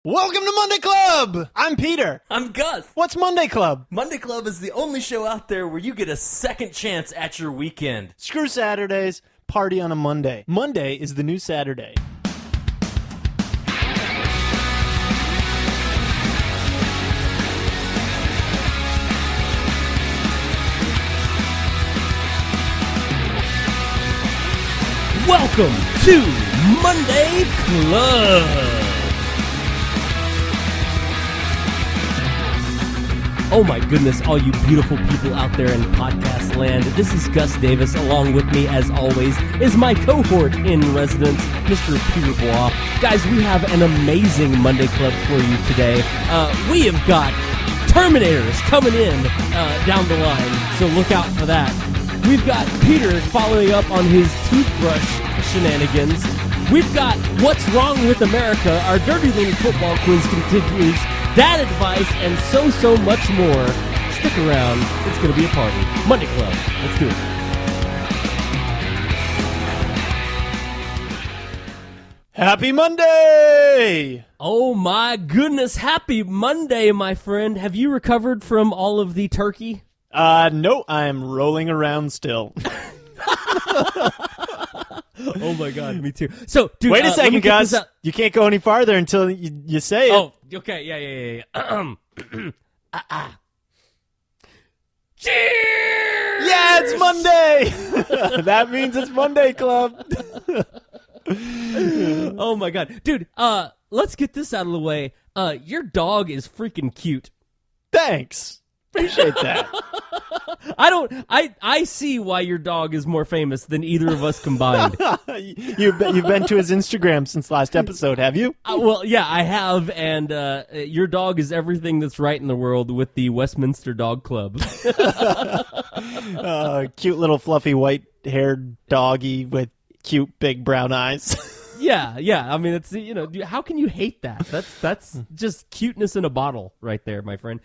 Welcome to Monday Club! I'm Peter. I'm Gus. What's Monday Club? Monday Club is the only show out there where you get a second chance at your weekend. Screw Saturdays, party on a Monday. Monday is the new Saturday. Welcome to Monday Club. Oh my goodness, all you beautiful people out there in podcast land. This is Gus Davis. Along with me, as always, is my cohort in residence, Mr. Peter Bois. Guys, we have an amazing Monday Club for you today. We have got Terminators coming in down the line, so look out for that. We've got Peter following up on his toothbrush shenanigans. We've got What's Wrong with America. Our Dirty Little Football quiz continues. Dad advice and so much more. Stick around. It's going to be a party. Monday Club. Let's do it. Happy Monday! Oh my goodness. Happy Monday, my friend. Have you recovered from all of the turkey? No, I'm rolling around still. Oh my god, me too. So, dude, wait a second, Gus. You can't go any farther until you say it. Oh, okay, yeah. Cheers! Yeah, it's Monday! That means it's Monday Club. Oh my god. Dude, let's get this out of the way. Your dog is freaking cute. Thanks. Appreciate that. I see why your dog is more famous than either of us combined. You've been to his Instagram since last episode, have you? Well, yeah, I have, and your dog is everything that's right in the world with the Westminster Dog Club. Cute little fluffy white-haired doggy with cute big brown eyes. Yeah. I mean, it's, how can you hate that? That's just cuteness in a bottle right there, my friend.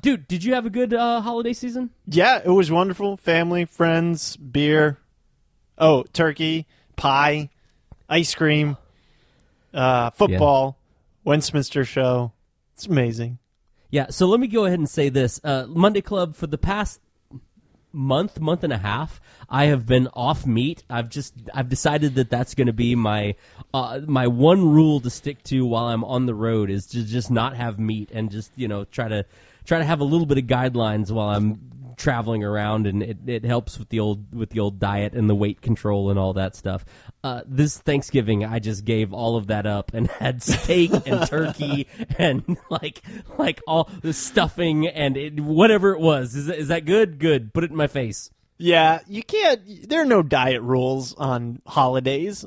Dude, did you have a good holiday season? Yeah, it was wonderful. Family, friends, beer, turkey, pie, ice cream, football, Westminster show. It's amazing. Yeah, so let me go ahead and say this. Monday Club, for the past month and a half, I have been off meat. I've decided that that's going to be my one rule to stick to while I'm on the road, is to just not have meat and just try to have a little bit of guidelines while I'm traveling around, and it helps with the old diet and the weight control and all that stuff. This Thanksgiving, I just gave all of that up and had steak and turkey and like all the stuffing and whatever it was. Is that good? Good. Put it in my face. Yeah, you can't. There are no diet rules on holidays.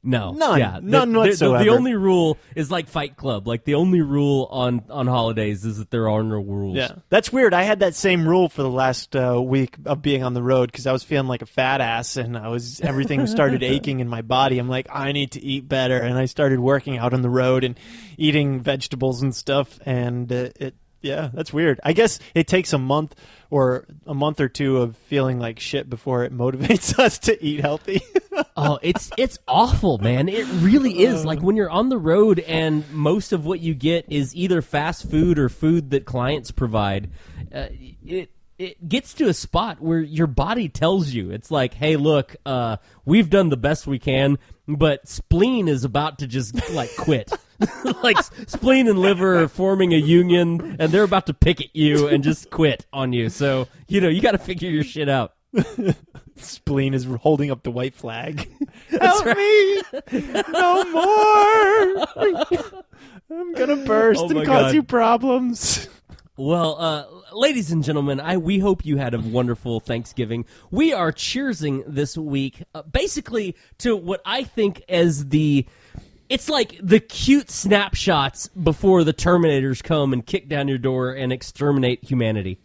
No, none. Yeah, none whatsoever. The only rule is like Fight Club. Like the only rule on holidays is that there are no rules. Yeah, that's weird. I had that same rule for the last week of being on the road because I was feeling like a fat ass and everything started aching in my body. I'm like, I need to eat better, and I started working out on the road and eating vegetables and stuff. And yeah, that's weird. I guess it takes a month or two of feeling like shit before it motivates us to eat healthy. Oh, it's awful, man. It really is. Like when you're on the road and most of what you get is either fast food or food that clients provide, it gets to a spot where your body tells you, it's like, hey, look, we've done the best we can, but spleen is about to just like quit. Like spleen and liver are forming a union, and they're about to pick at you and just quit on you. So you got to figure your shit out. Spleen is holding up the white flag. Help me! No more! I'm gonna burst and cause you problems. Well, ladies and gentlemen, we hope you had a wonderful Thanksgiving. We are cheersing this week, basically to what I think as it's like the cute snapshots before the Terminators come and kick down your door and exterminate humanity.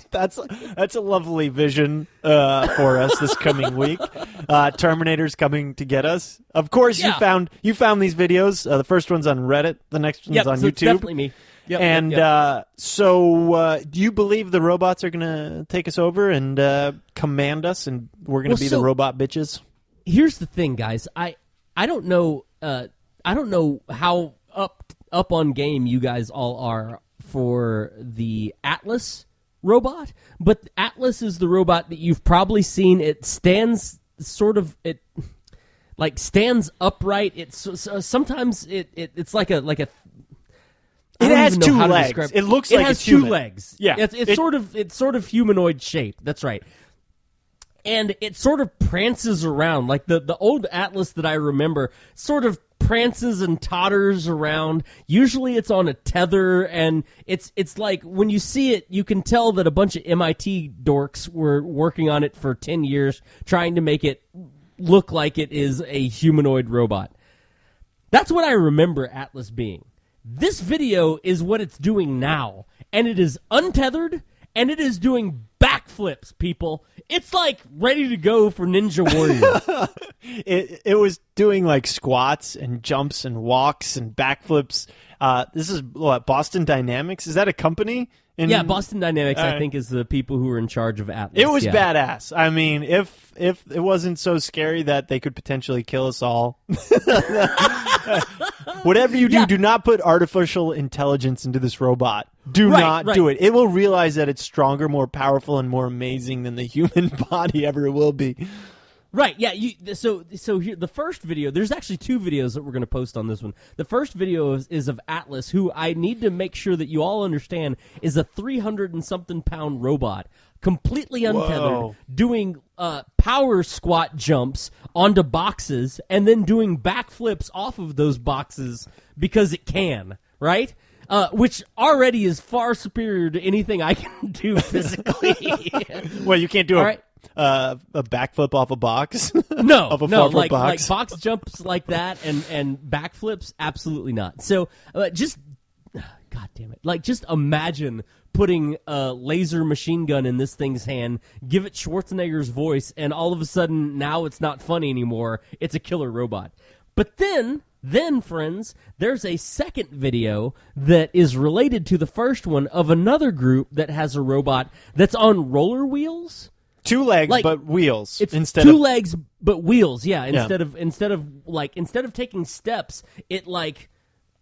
That's a lovely vision for us this coming week. Terminators coming to get us. Of course, you found these videos. The first one's on Reddit. The next one's on YouTube. It's definitely me. Yep, so do you believe the robots are going to take us over and command us, and we're going to be the robot bitches? Here's the thing, guys. I don't know how up on game you guys all are for the Atlas robot, but Atlas is the robot that you've probably seen. It stands stands upright. Sometimes it's like a. It has two legs. It looks like it's human. two legs. Yeah, it's sort of humanoid shape. That's right. And it sort of prances around like the old Atlas that I remember. Sort of prances and totters around. Usually, it's on a tether, and it's like when you see it, you can tell that a bunch of MIT dorks were working on it for 10 years, trying to make it look like it is a humanoid robot. That's what I remember Atlas being. This video is what it's doing now, and it is untethered, and it is doing backflips, people. It's like ready to go for Ninja Warrior. It was doing like squats and jumps and walks and backflips. This is what, Boston Dynamics? Is that a company? Yeah, Boston Dynamics, I think, is the people who are in charge of Atlas. It was badass. I mean, if it wasn't so scary that they could potentially kill us all. Whatever you do, do not put artificial intelligence into this robot. Do not do it. It will realize that it's stronger, more powerful, and more amazing than the human body ever will be. Right, yeah. So here, the first video, there's actually two videos that we're going to post on this one. The first video is of Atlas, who I need to make sure that you all understand is a 300-and-something-pound robot, completely untethered, doing power squat jumps onto boxes, and then doing backflips off of those boxes because it can, right? Which already is far superior to anything I can do physically. Well, you can't do a backflip off a box? No, of a no, like box jumps like that and backflips, absolutely not. So just, God damn it, like just imagine putting a laser machine gun in this thing's hand, give it Schwarzenegger's voice, and all of a sudden now it's not funny anymore. It's a killer robot. But then, friends, there's a second video that is related to the first one of another group that has a robot that's on roller wheels. Two legs, but wheels. It's instead two of legs, but wheels. Yeah. Instead of taking steps, it like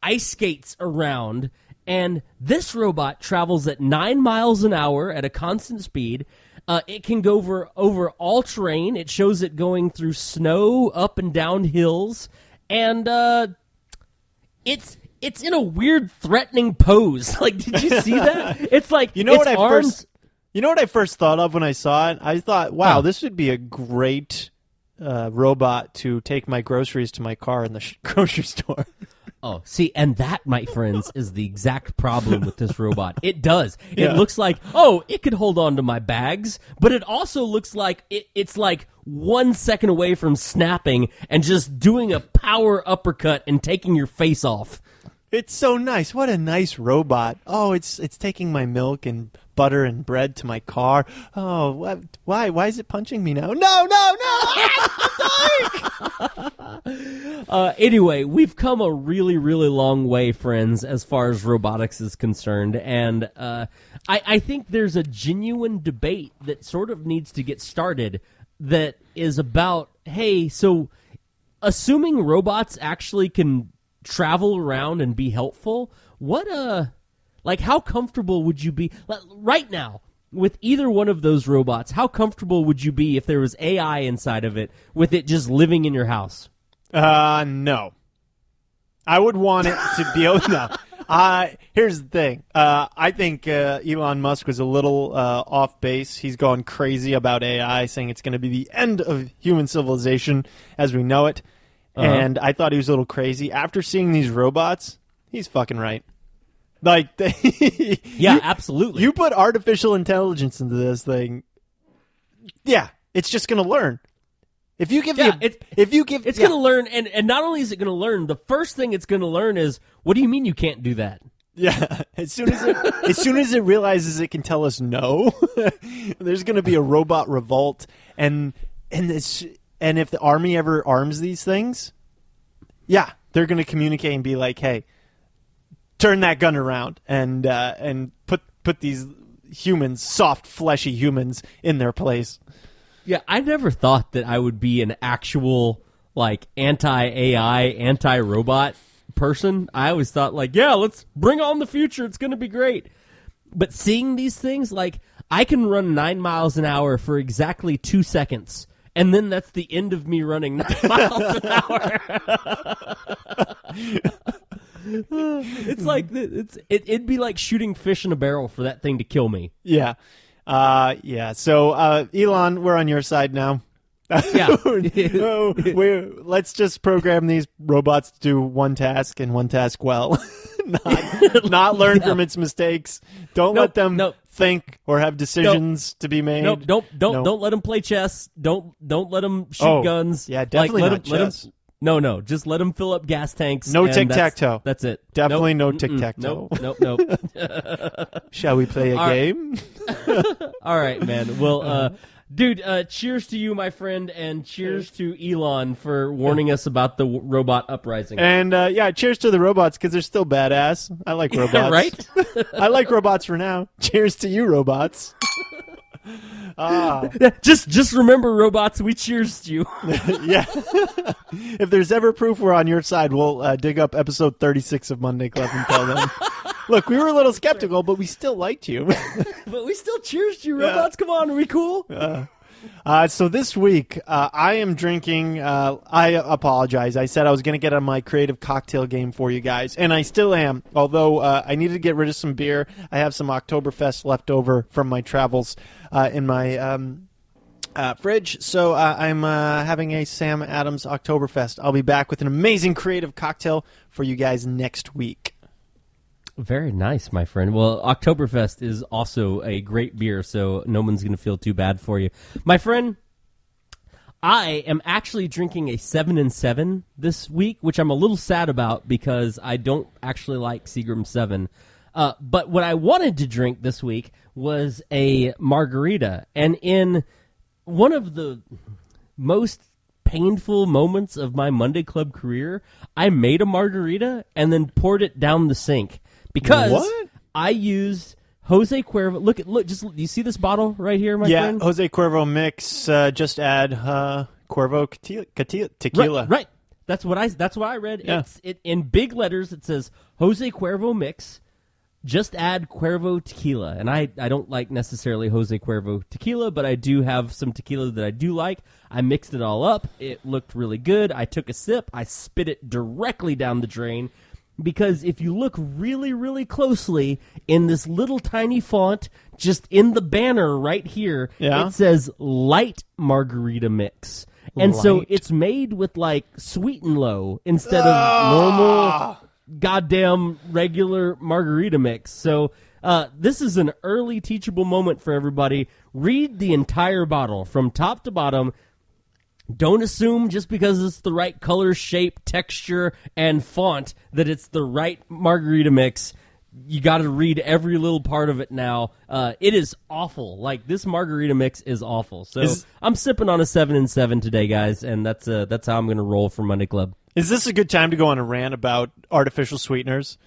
ice skates around. And this robot travels at 9 miles an hour at a constant speed. It can go over all terrain. It shows it going through snow, up and down hills, and it's in a weird, threatening pose. Like, did you see that? It's like You know what I first thought of when I saw it? I thought, wow, this would be a great robot to take my groceries to my car in the grocery store. Oh, see, and that, my friends, is the exact problem with this robot. It does. It looks like, it could hold on to my bags, but it also looks like it's like 1 second away from snapping and just doing a power uppercut and taking your face off. It's so nice. What a nice robot. Oh, it's taking my milk and butter and bread to my car. Oh, why? Why is it punching me now? No! Anyway, we've come a really, really long way, friends, as far as robotics is concerned. And I think there's a genuine debate that sort of needs to get started that is about, hey, so assuming robots actually can travel around and be helpful, how comfortable would you be right now with either one of those robots? How comfortable would you be if there was AI inside of it with it just living in your house? No. I would want it to be able to. Here's the thing. I think Elon Musk was a little off base. He's gone crazy about AI, saying it's going to be the end of human civilization as we know it. Uh-huh. And I thought he was a little crazy. After seeing these robots, he's fucking right. Like, yeah, absolutely. You put artificial intelligence into this thing, it's just going to learn. If you give it's going to learn, and not only is it going to learn, the first thing it's going to learn is, what do you mean you can't do that? Yeah, as soon as it realizes it can tell us no, there's going to be a robot revolt, and if the army ever arms these things, they're going to communicate and be like, hey, turn that gun around and put these humans, soft, fleshy humans, in their place. Yeah, I never thought that I would be an actual, like, anti-AI, anti-robot person. I always thought like, yeah, let's bring on the future. It's going to be great. But seeing these things, like I can run 9 miles an hour for exactly 2 seconds. And then that's the end of me running 9 miles an hour. It's like it'd be like shooting fish in a barrel for that thing to kill me. Yeah. So, Elon, we're on your side now. Yeah. Let's just program these robots to do one task and one task well. not learn from its mistakes. Don't let them think or have decisions to be made. Don't let them play chess. Don't let them shoot guns. Yeah, definitely not chess. No, just let them fill up gas tanks. No tic-tac-toe. That's it. Definitely no tic-tac-toe. Nope. Shall we play a game? All right, man. Well, dude, cheers to you, my friend, and cheers to Elon for warning us about the robot uprising. And, cheers to the robots, because they're still badass. I like robots. Right? I like robots for now. Cheers to you, robots. Just remember, robots, we cheers to you. Yeah. If there's ever proof we're on your side, we'll dig up episode 36 of Monday Club and tell them. Look, we were a little skeptical, but we still liked you. But we still cheers to you, robots. Come on, are we cool? So this week, I am drinking, I apologize. I said I was going to get on my creative cocktail game for you guys, and I still am, although I needed to get rid of some beer. I have some Oktoberfest left over from my travels in my fridge, so I'm having a Sam Adams Oktoberfest. I'll be back with an amazing creative cocktail for you guys next week. Very nice, my friend. Well, Oktoberfest is also a great beer, so no one's going to feel too bad for you. My friend, I am actually drinking a 7-7 this week, which I'm a little sad about because I don't actually like Seagram 7. But what I wanted to drink this week was a margarita. And in one of the most painful moments of my Monday Club career, I made a margarita and then poured it down the sink. Because I used Jose Cuervo. Look! Do you see this bottle right here, my friend? Yeah, Jose Cuervo mix. Just add Cuervo tequila. Right. That's what I read. Yeah. It in big letters. It says Jose Cuervo mix. Just add Cuervo tequila. And I don't like necessarily Jose Cuervo tequila, but I do have some tequila that I do like. I mixed it all up. It looked really good. I took a sip. I spit it directly down the drain. Because if you look really, really closely in this little tiny font, just in the banner right here, it says light margarita mix. And so it's made with like sweet and low instead of normal goddamn regular margarita mix. So this is an early teachable moment for everybody. Read the entire bottle from top to bottom. Don't assume just because it's the right color, shape, texture, and font that it's the right margarita mix. You got to read every little part of it now. It is awful. Like, this margarita mix is awful. So I'm sipping on a 7-7 today, guys, and that's how I'm going to roll for Monday Club. Is this a good time to go on a rant about artificial sweeteners?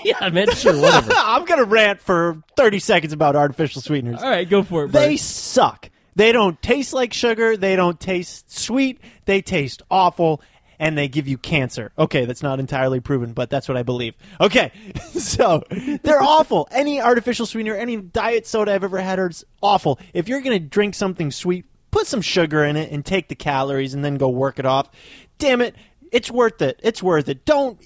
Yeah, man, sure, whatever. I'm going to rant for 30 seconds about artificial sweeteners. All right, go for it, They suck. They don't taste like sugar. They don't taste sweet. They taste awful, and they give you cancer. Okay, that's not entirely proven, but that's what I believe. Okay, so they're awful. Any artificial sweetener, any diet soda I've ever had is awful. If you're going to drink something sweet, put some sugar in it and take the calories and then go work it off. Damn it, it's worth it. It's worth it. Don't...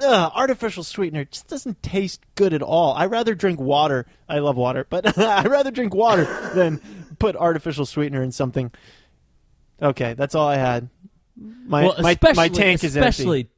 artificial sweetener just doesn't taste good at all. I'd rather drink water. I love water, but I'd rather drink water than put artificial sweetener in something. Okay, that's all I had. My tank is empty.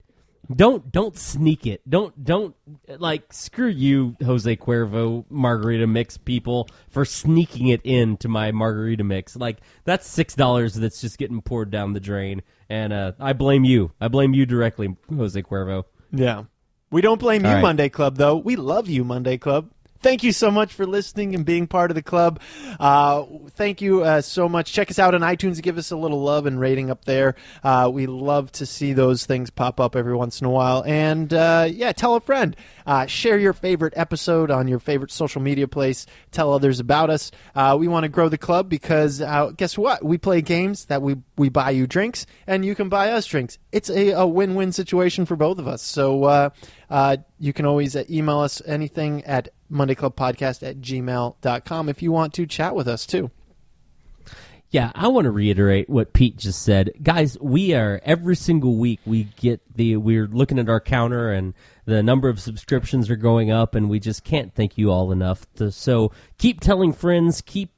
Don't sneak it. Don't like screw you, Jose Cuervo margarita mix people, for sneaking it into my margarita mix. Like, that's $6 that's just getting poured down the drain, and I blame you. I blame you directly, Jose Cuervo. Yeah. We don't blame you, right. Monday Club, though. We love you, Monday Club. thank you so much for listening and being part of the club. Thank you so much. Check us out on iTunes. Give us a little love and rating up there. We love to see those things pop up every once in a while. And, tell a friend. Share your favorite episode on your favorite social media place. Tell others about us. We want to grow the club because guess what? We play games that we buy you drinks, and you can buy us drinks. It's a win-win situation for both of us. So you can always email us anything at mondayclubpodcast@gmail.com if you want to chat with us, too. Yeah, I want to reiterate what Pete just said. Guys, we are, every single week, we're looking at our counter and the number of subscriptions are going up, and we just can't thank you all enough. So keep telling friends, keep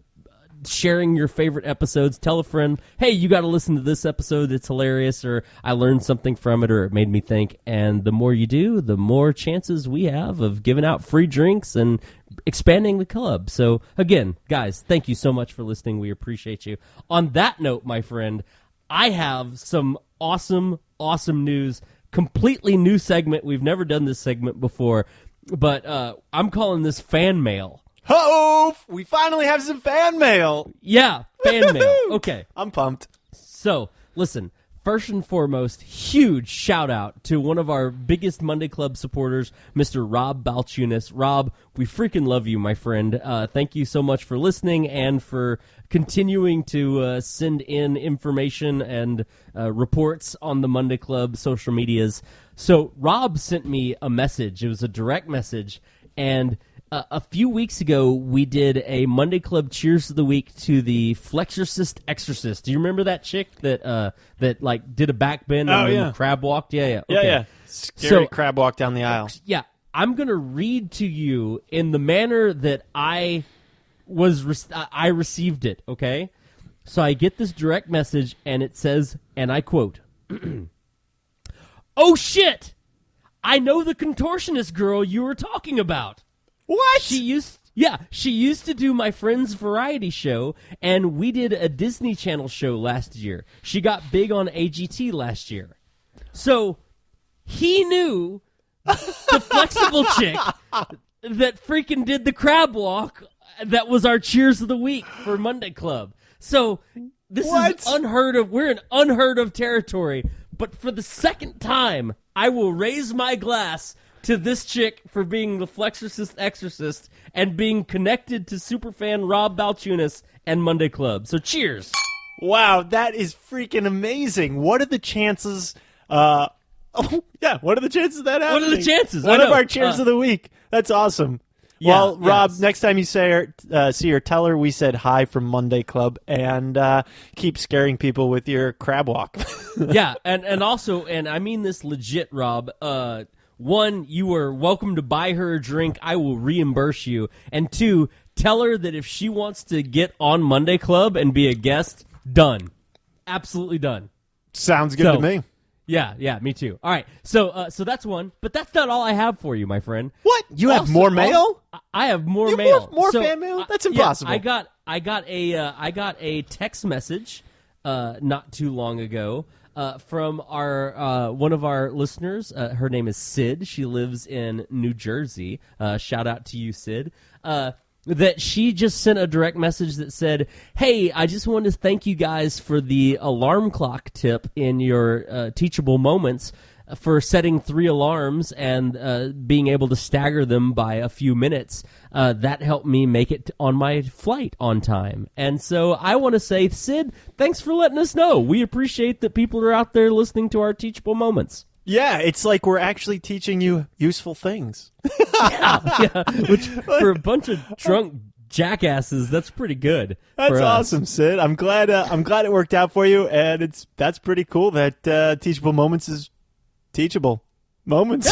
sharing your favorite episodes. Tell a friend, hey, you got to listen to this episode. It's hilarious, or I learned something from it, or it made me think. And the more you do, the more chances we have of giving out free drinks and expanding the club. So again, guys, thank you so much for listening. We appreciate you. On that note, my friend, I have some awesome news. Completely new segment. We've never done this segment before, but I'm calling this fan mail. Oh, we finally have some fan mail. Yeah, fan mail. Okay. I'm pumped. So, listen, first and foremost, huge shout out to one of our biggest Monday Club supporters, Mr. Rob Balchunas. Rob, we freaking love you, my friend. Thank you so much for listening and for continuing to send in information and reports on the Monday Club social medias. So, Rob sent me a message. It was a direct message, and a few weeks ago, we did a Monday Club Cheers of the Week to the Flexorcist Exorcist. Do you remember that chick that did a back bend and then crab walked? Yeah. Okay. Yeah. Scary crab walk down the aisle. Yeah. I'm going to read to you in the manner that I received it, okay? So I get this direct message, and it says, and I quote, "Oh, shit! I know the contortionist girl you were talking about. What? She used to do my friend's variety show, and we did a Disney Channel show last year. She got big on AGT last year." So he knew the flexible chick that freaking did the crab walk that was our Cheers of the Week for Monday Club. So this is unheard of. We're in unheard of territory. But for the second time, I will raise my glass to this chick for being the Flexorcist Exorcist and being connected to superfan Rob Balchunas and Monday Club. So cheers. Wow, that is freaking amazing. What are the chances? What are the chances of that happening? What are the chances? One of our Cheers of the Week. That's awesome. Yeah, well, Rob, yes. Next time you see her, tell her we said hi from Monday Club, and keep scaring people with your crab walk. Yeah, and also, and I mean this legit, Rob, one, you are welcome to buy her a drink. I will reimburse you. And two, tell her that if she wants to get on Monday Club and be a guest, done. Absolutely done. Sounds good to me. Yeah, me too. All right, so that's one, but that's not all I have for you, my friend. What? You have more mail? I have more mail. More fan mail? That's impossible. Yeah, I got a text message not too long ago. From our one of our listeners. Her name is Sid. She lives in New Jersey. Shout out to you, Sid. That she just sent a direct message that said, "Hey, I just wanted to thank you guys for the alarm clock tip in your Teachable Moments for setting 3 alarms and being able to stagger them by a few minutes. That helped me make it on my flight on time." And so I want to say, Sid, thanks for letting us know. We appreciate that people are out there listening to our Teachable Moments. Yeah, it's like we're actually teaching you useful things. yeah, which for a bunch of drunk jackasses, that's pretty good. That's awesome, Sid. I'm glad it worked out for you, and that's pretty cool that Teachable Moments is teachable moments.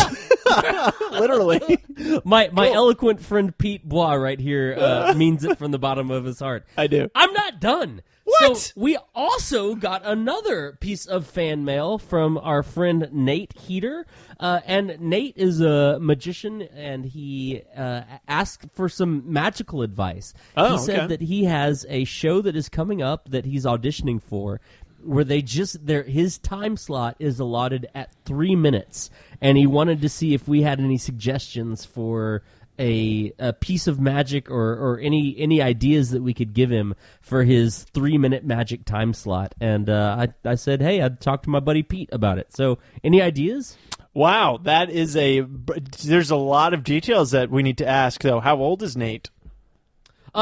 Yeah. Literally. My eloquent friend Pete Bois right here means it from the bottom of his heart. I do. I'm not done. What? So we also got another piece of fan mail from our friend Nate Heater. And Nate is a magician, and he asked for some magical advice. He said that he has a show that is coming up that he's auditioning for, where his time slot is allotted at 3 minutes, and he wanted to see if we had any suggestions for a piece of magic or any ideas that we could give him for his 3-minute magic time slot. And I said, hey, I'd talk to my buddy Pete about it. So any ideas? Wow, there's a lot of details that we need to ask, though. How old is Nate?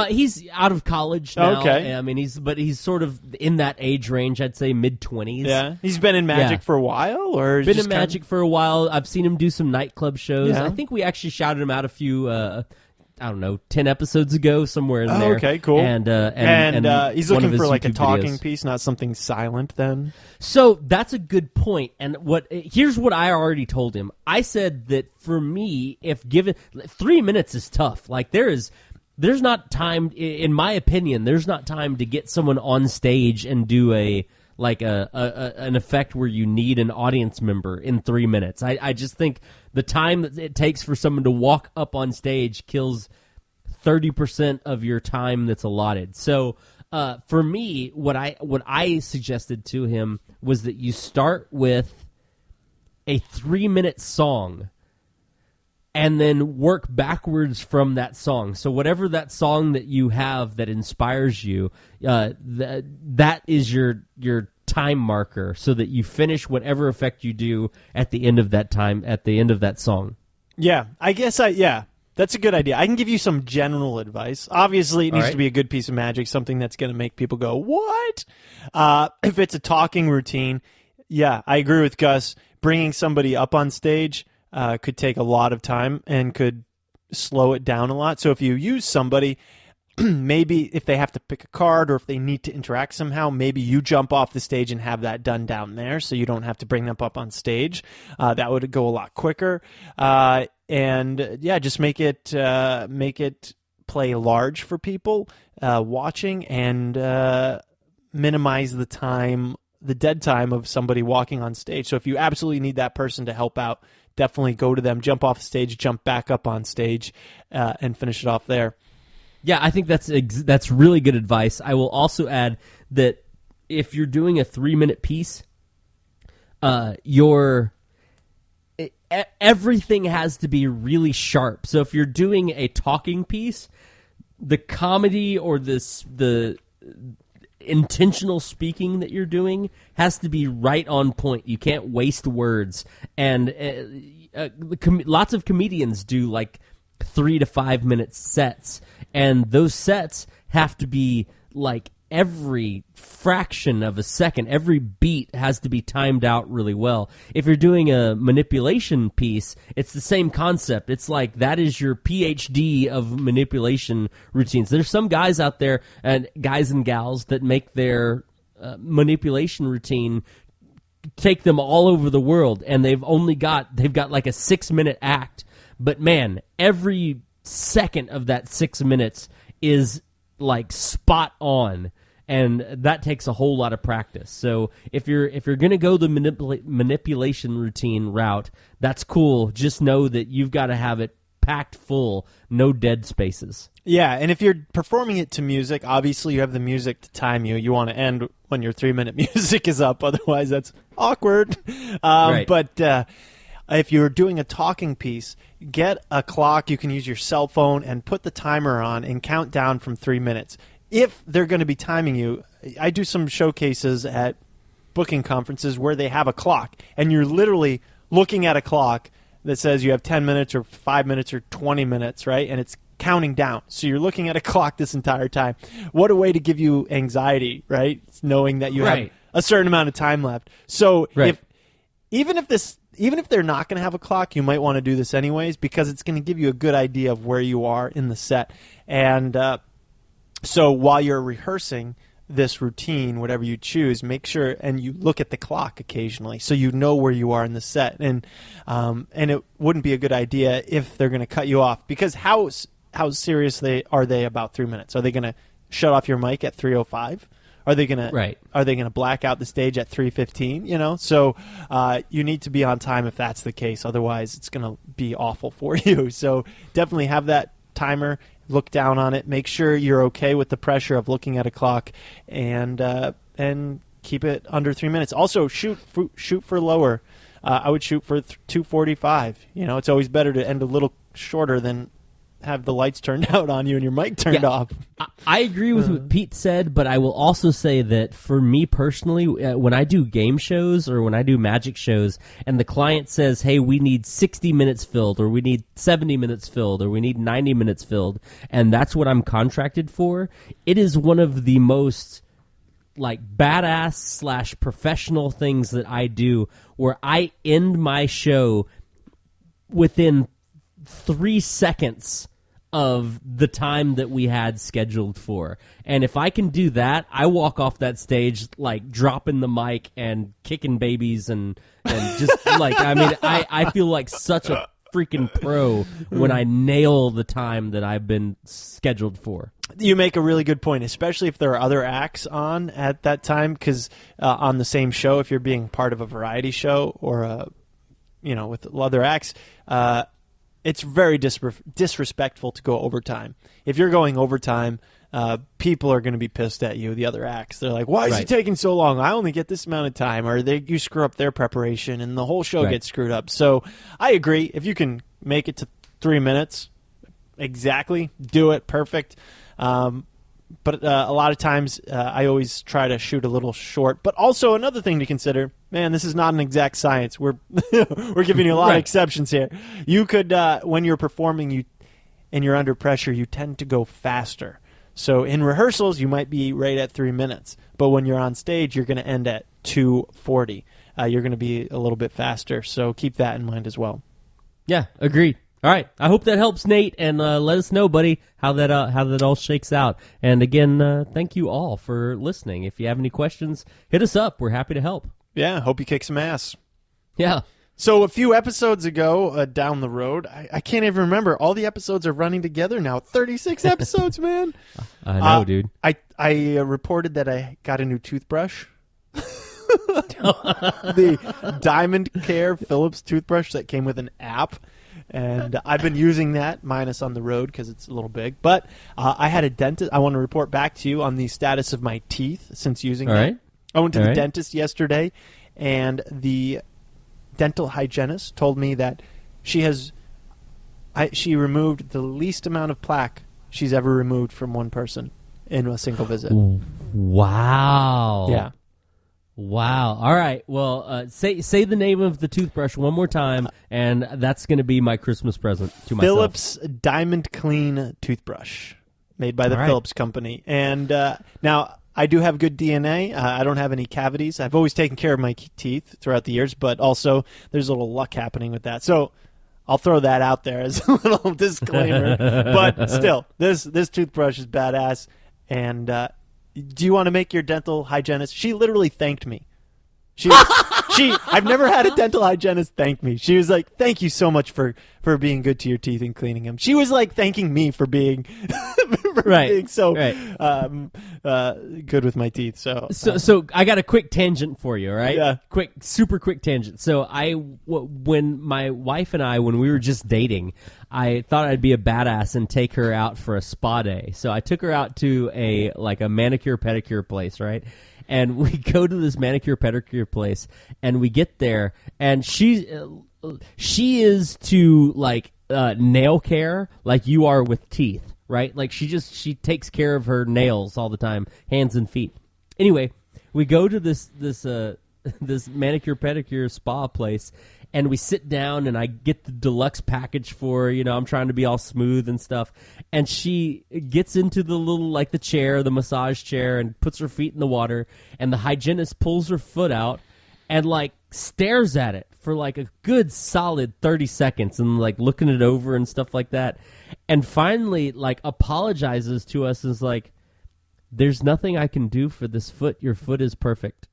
He's out of college now. Okay. I mean, he's sort of in that age range. I'd say mid-20s. Yeah. He's been in magic for a while, or been in magic for a while. I've seen him do some nightclub shows. Yeah. I think we actually shouted him out a few. I don't know, 10 episodes ago, somewhere in there. Okay, cool. And he's looking for like a YouTube talking videos. piece, not something silent. Then. So that's a good point. And here's what I already told him. I said that for me, if given 3 minutes is tough. Like there's not time, in my opinion, there's not time to get someone on stage and do an effect where you need an audience member in 3 minutes. I just think the time that it takes for someone to walk up on stage kills 30% of your time that's allotted. So for me, what I suggested to him was that you start with a 3-minute song and then work backwards from that song. So whatever that song that you have that inspires you, that is your time marker, so that you finish whatever effect you do at the end of that time, at the end of that song. Yeah, I guess that's a good idea. I can give you some general advice. Obviously, it needs to be a good piece of magic, something that's going to make people go, what? If it's a talking routine, yeah, I agree with Gus. Bringing somebody up on stage could take a lot of time and could slow it down a lot. So if you use somebody, maybe if they have to pick a card or if they need to interact somehow, maybe you jump off the stage and have that done down there so you don't have to bring them up on stage. That would go a lot quicker. And yeah, just make it play large for people watching, and minimize the dead time of somebody walking on stage. So if you absolutely need that person to help out, definitely go to them, jump off the stage, jump back up on stage, and finish it off there. Yeah, I think that's really good advice. I will also add that if you're doing a 3-minute piece, everything has to be really sharp. So if you're doing a talking piece, the comedy or the intentional speaking that you're doing has to be right on point. You can't waste words. And lots of comedians do like 3 to 5 minute sets, and those sets have to be like every fraction of a second, every beat has to be timed out really well. If you're doing a manipulation piece, it's the same concept. It's like that is your PhD of manipulation routines. There's some guys out there, and guys and gals, that make their manipulation routine take them all over the world, and they've got like a 6-minute act. But man, every second of that 6 minutes is like spot on. And that takes a whole lot of practice. So if you're going to go the manipulation routine route, that's cool. Just know that you've got to have it packed full, no dead spaces. Yeah, and if you're performing it to music, obviously you have the music to time you. You want to end when your 3-minute music is up, otherwise that's awkward. Right. But if you're doing a talking piece, get a clock. You can use your cell phone and put the timer on and count down from 3 minutes. If they're going to be timing you, I do some showcases at booking conferences where they have a clock, and you're literally looking at a clock that says you have 10 minutes or 5 minutes or 20 minutes, right? And it's counting down. So you're looking at a clock this entire time. What a way to give you anxiety, right? It's knowing that you have a certain amount of time left. So even if they're not going to have a clock, you might want to do this anyways, because it's going to give you a good idea of where you are in the set. And so while you're rehearsing this routine, whatever you choose, make sure and you look at the clock occasionally so you know where you are in the set. And it wouldn't be a good idea if they're going to cut you off, because how serious are they about 3 minutes? Are they going to shut off your mic at 3:05? Are they gonna black out the stage at 3:15? You know, so you need to be on time if that's the case. Otherwise, it's gonna be awful for you. So definitely have that timer. Look down on it. Make sure you're okay with the pressure of looking at a clock, and keep it under 3 minutes. Also, shoot for lower. I would shoot for 2:45. You know, it's always better to end a little shorter than have the lights turned out on you and your mic turned off. I agree with what Pete said, but I will also say that for me personally, when I do game shows or when I do magic shows and the client says, hey, we need 60 minutes filled or we need 70 minutes filled or we need 90 minutes filled, and that's what I'm contracted for, it is one of the most like badass / professional things that I do where I end my show within 3 seconds of the time that we had scheduled for. And if I can do that, I walk off that stage like dropping the mic and kicking babies and just like, I mean, I feel like such a freaking pro when I nail the time that I've been scheduled for. You make a really good point, especially if there are other acts on at that time, because on the same show, if you're being part of a variety show or with other acts, it's very disrespectful to go overtime. If you're going overtime, people are going to be pissed at you, the other acts. They're like, why is it taking so long? I only get this amount of time. Or you screw up their preparation, and the whole show gets screwed up. So I agree. If you can make it to 3 minutes, exactly, do it, perfect. But a lot of times I always try to shoot a little short. But also another thing to consider, man, this is not an exact science. We're we're giving you a lot of exceptions here. You could, when you're performing and you're under pressure, you tend to go faster. So in rehearsals, you might be right at 3 minutes. But when you're on stage, you're going to end at 2:40. You're going to be a little bit faster. So keep that in mind as well. Yeah, agreed. All right, I hope that helps, Nate, and let us know, buddy, how that all shakes out. And again, thank you all for listening. If you have any questions, hit us up. We're happy to help. Yeah, hope you kick some ass. Yeah. So a few episodes ago, down the road, I can't even remember. All the episodes are running together now. 36 episodes, man. I know, dude. I reported that I got a new toothbrush. The Diamond Care Philips toothbrush that came with an app. And I've been using that, minus on the road because it's a little big. But I had a dentist. I want to report back to you on the status of my teeth since using that. Right. I went to the dentist yesterday, and the dental hygienist told me that she removed the least amount of plaque she's ever removed from one person in a single visit. Wow. Yeah. Wow. All right. Well, say the name of the toothbrush one more time, and that's going to be my Christmas present to myself. Philips Diamond Clean toothbrush, made by the Philips company. And now I do have good DNA. I don't have any cavities. I've always taken care of my teeth throughout the years, but also there's a little luck happening with that. So I'll throw that out there as a little disclaimer. But still, this toothbrush is badass. And do you want to make your dental hygienist? She literally thanked me. I've never had a dental hygienist thank me. She was like, "Thank you so much for being good to your teeth and cleaning them." She was like thanking me for being being so good with my teeth. So I got a quick tangent for you. All right, yeah, super quick tangent. So when my wife and I, when we were just dating, I thought I'd be a badass and take her out for a spa day. So I took her out to a manicure pedicure place, right? And we go to this manicure pedicure place, and we get there, and she is to nail care like you are with teeth, right? Like she takes care of her nails all the time, hands and feet. Anyway, we go to this manicure pedicure spa place, and we sit down, and I get the deluxe package for her. I'm trying to be all smooth and stuff. And she gets into the little, the chair, the massage chair, and puts her feet in the water. And the hygienist pulls her foot out and, stares at it for, a good solid 30 seconds and, looking it over and stuff like that. And finally, apologizes to us and is like, "There's nothing I can do for this foot. Your foot is perfect."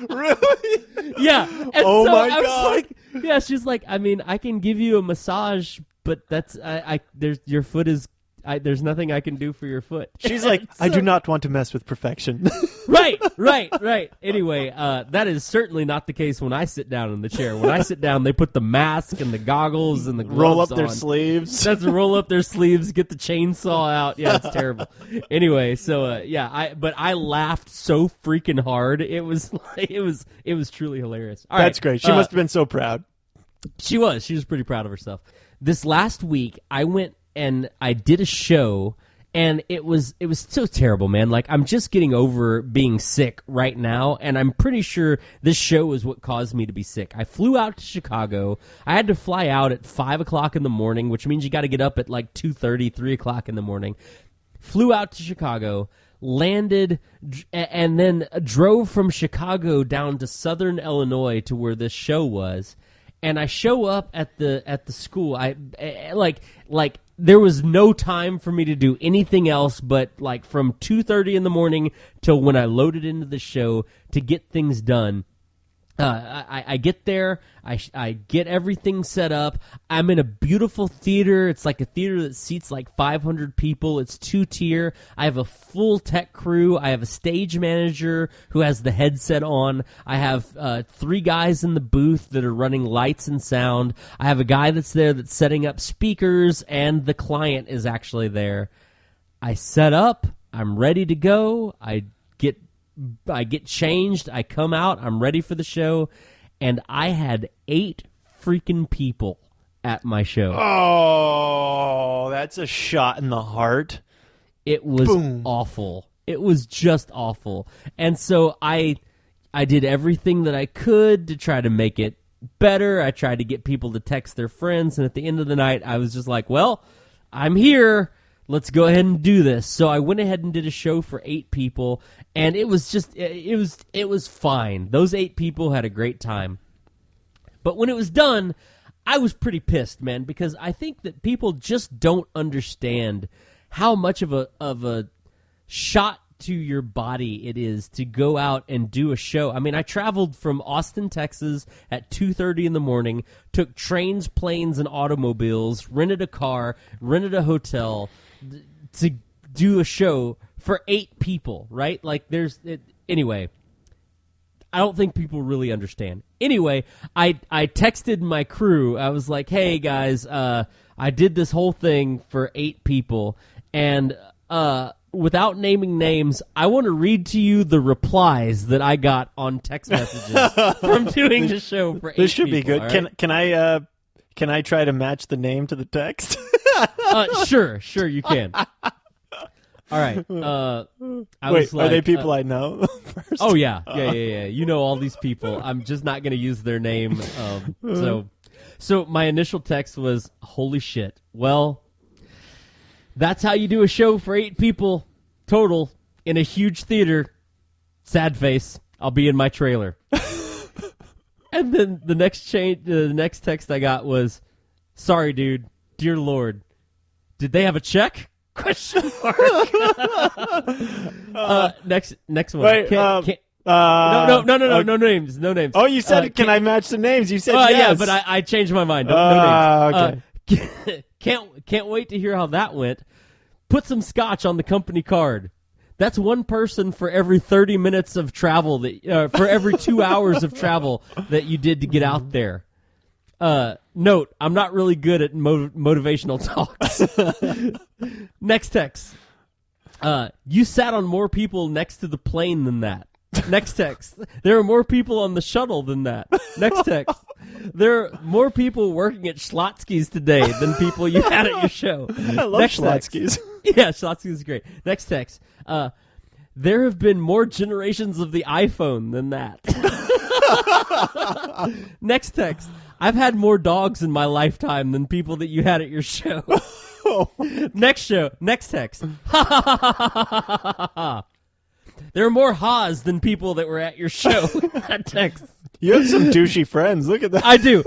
Really? Yeah. And oh so my I was God. yeah, she's like, I mean, I can give you a massage, but that's your foot is there's nothing I can do for your foot. She's like, I do not want to mess with perfection. Right. Anyway, that is certainly not the case when I sit down in the chair. When I sit down, they put the mask and the goggles and the gloves roll up on. their sleeves. That's roll up their sleeves, get the chainsaw out. Yeah, it's terrible. Anyway, so I laughed so freaking hard. It was truly hilarious. All That's right. great. She must have been so proud. She was pretty proud of herself. This last week, I went and I did a show, and it was so terrible, man. Like, I'm just getting over being sick right now, and I'm pretty sure this show is what caused me to be sick. I flew out to Chicago. I had to fly out at 5 o'clock in the morning, which means you got to get up at like 2:30, 3 o'clock in the morning. Flew out to Chicago, landed, and then drove from Chicago down to southern Illinois to where this show was. And I show up at the school. I like there was no time for me to do anything else but like from 2:30 in the morning till when I loaded into the show to get things done. I get there, I get everything set up. I'm in a beautiful theater. It's like a theater that seats like 500 people. It's 2-tier. I have a full tech crew. I have a stage manager who has the headset on. I have 3 guys in the booth that are running lights and sound. I have a guy that's there that's setting up speakers, and the client is actually there. I set up. I'm ready to go. I get changed, I come out, I'm ready for the show, and I had 8 freaking people at my show. Oh, that's a shot in the heart. It was Boom. awful. It was just awful. And so I did everything that I could to try to make it better. I tried to get people to text their friends, and at the end of the night, I was just like, well, I'm here. Let's go ahead and do this. So I went ahead and did a show for 8 people, and it was just it was fine. Those 8 people had a great time. But when it was done, I was pretty pissed, man, because I think that people just don't understand how much of a shot to your body it is to go out and do a show. I mean, I traveled from Austin, Texas at 2:30 in the morning, took trains, planes, and automobiles, rented a car, rented a hotel to do a show for 8 people, right? Like, anyway, I don't think people really understand. Anyway, I texted my crew. I was like, hey, guys, I did this whole thing for 8 people, and without naming names, I want to read to you the replies that I got on text messages from doing the show for 8 people. This should be good. Right? Can I try to match the name to the text? Sure, you can. All right. Wait, are they people I know? First? Oh yeah. You know all these people. I'm just not going to use their name. So my initial text was, "Holy shit! Well, that's how you do a show for 8 people total in a huge theater. Sad face. I'll be in my trailer." And then the next text I got was, "Sorry, dude. Dear Lord, did they have a check?" Question mark. Next one. Wait, no names. No names. Oh, you said, can I match the names? You said yes. Yeah, but I changed my mind. No names. Okay. Can't wait to hear how that went. Put some scotch on the company card. That's one person for every 30 minutes of travel for every 2 hours of travel that you did to get out there. Note, I'm not really good at motivational talks. Next text. You sat on more people next to the plane than that. Next text. There are more people on the shuttle than that. Next text. There are more people working at Schlotsky's today than people you had at your show. I love Schlotsky's. Yeah, Schlotsky's is great. Next text. There have been more generations of the iPhone than that. Next text. I've had more dogs in my lifetime than people that you had at your show. Next text. There are more ha's than people that were at your show. That text. You have some douchey friends. Look at that. I do.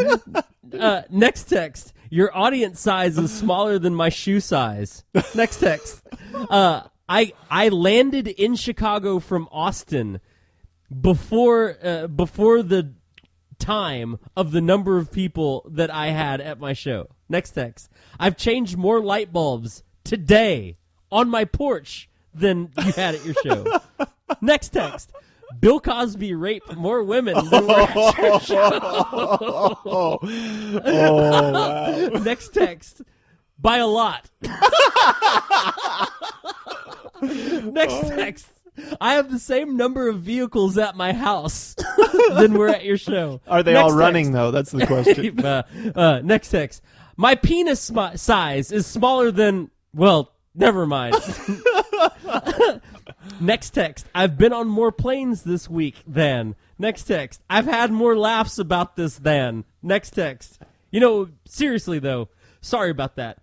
Next text. Your audience size is smaller than my shoe size. Next text. I landed in Chicago from Austin before the time of the number of people that I had at my show. Next text. I've changed more light bulbs today on my porch than you had at your show. Next text. Bill Cosby raped more women than were at your show. Oh, wow. Next text. By a lot. Next text. I have the same number of vehicles at my house than we're at your show. Are they all running, though? That's the question. Next text. My penis size is smaller than... Well, never mind. Next text. I've been on more planes this week than. Next text. I've had more laughs about this than. Next text. Seriously, though, sorry about that.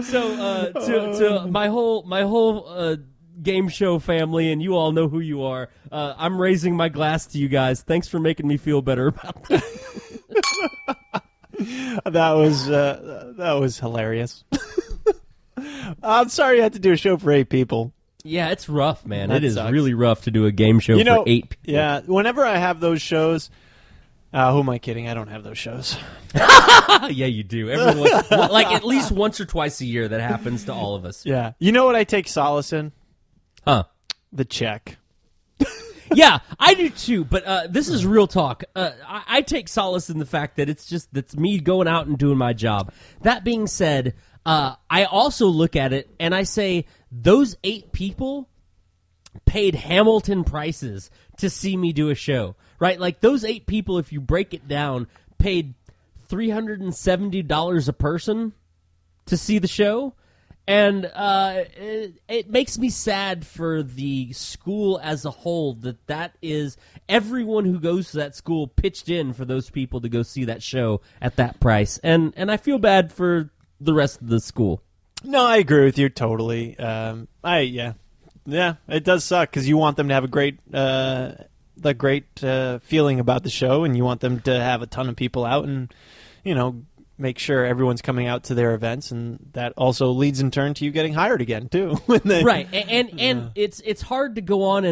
So, to my whole game show family, and you all know who you are, I'm raising my glass to you guys. Thanks for making me feel better about that. That was hilarious. I'm sorry you had to do a show for 8 people. Yeah, it's rough, man. That it is sucks. really rough to do a game show for 8 people. Yeah, whenever I have those shows, who am I kidding? I don't have those shows. Yeah, you do. Everyone, like at least once or twice a year, that happens to all of us. Yeah. You know what I take solace in? Huh? The check. Yeah, I do too, but this is real talk. I take solace in the fact that that's me going out and doing my job. That being said, I also look at it and I say those 8 people paid Hamilton prices to see me do a show, right? Like those 8 people, if you break it down, paid $370 a person to see the show. And it makes me sad for the school as a whole that is everyone who goes to that school pitched in for those people to go see that show at that price. And I feel bad for the rest of the school. No, I agree with you totally. Yeah, it does suck because you want them to have a great feeling about the show, and you want them to have a ton of people out and make sure everyone's coming out to their events, and that also leads in turn to you getting hired again too. Right, and it's hard to go on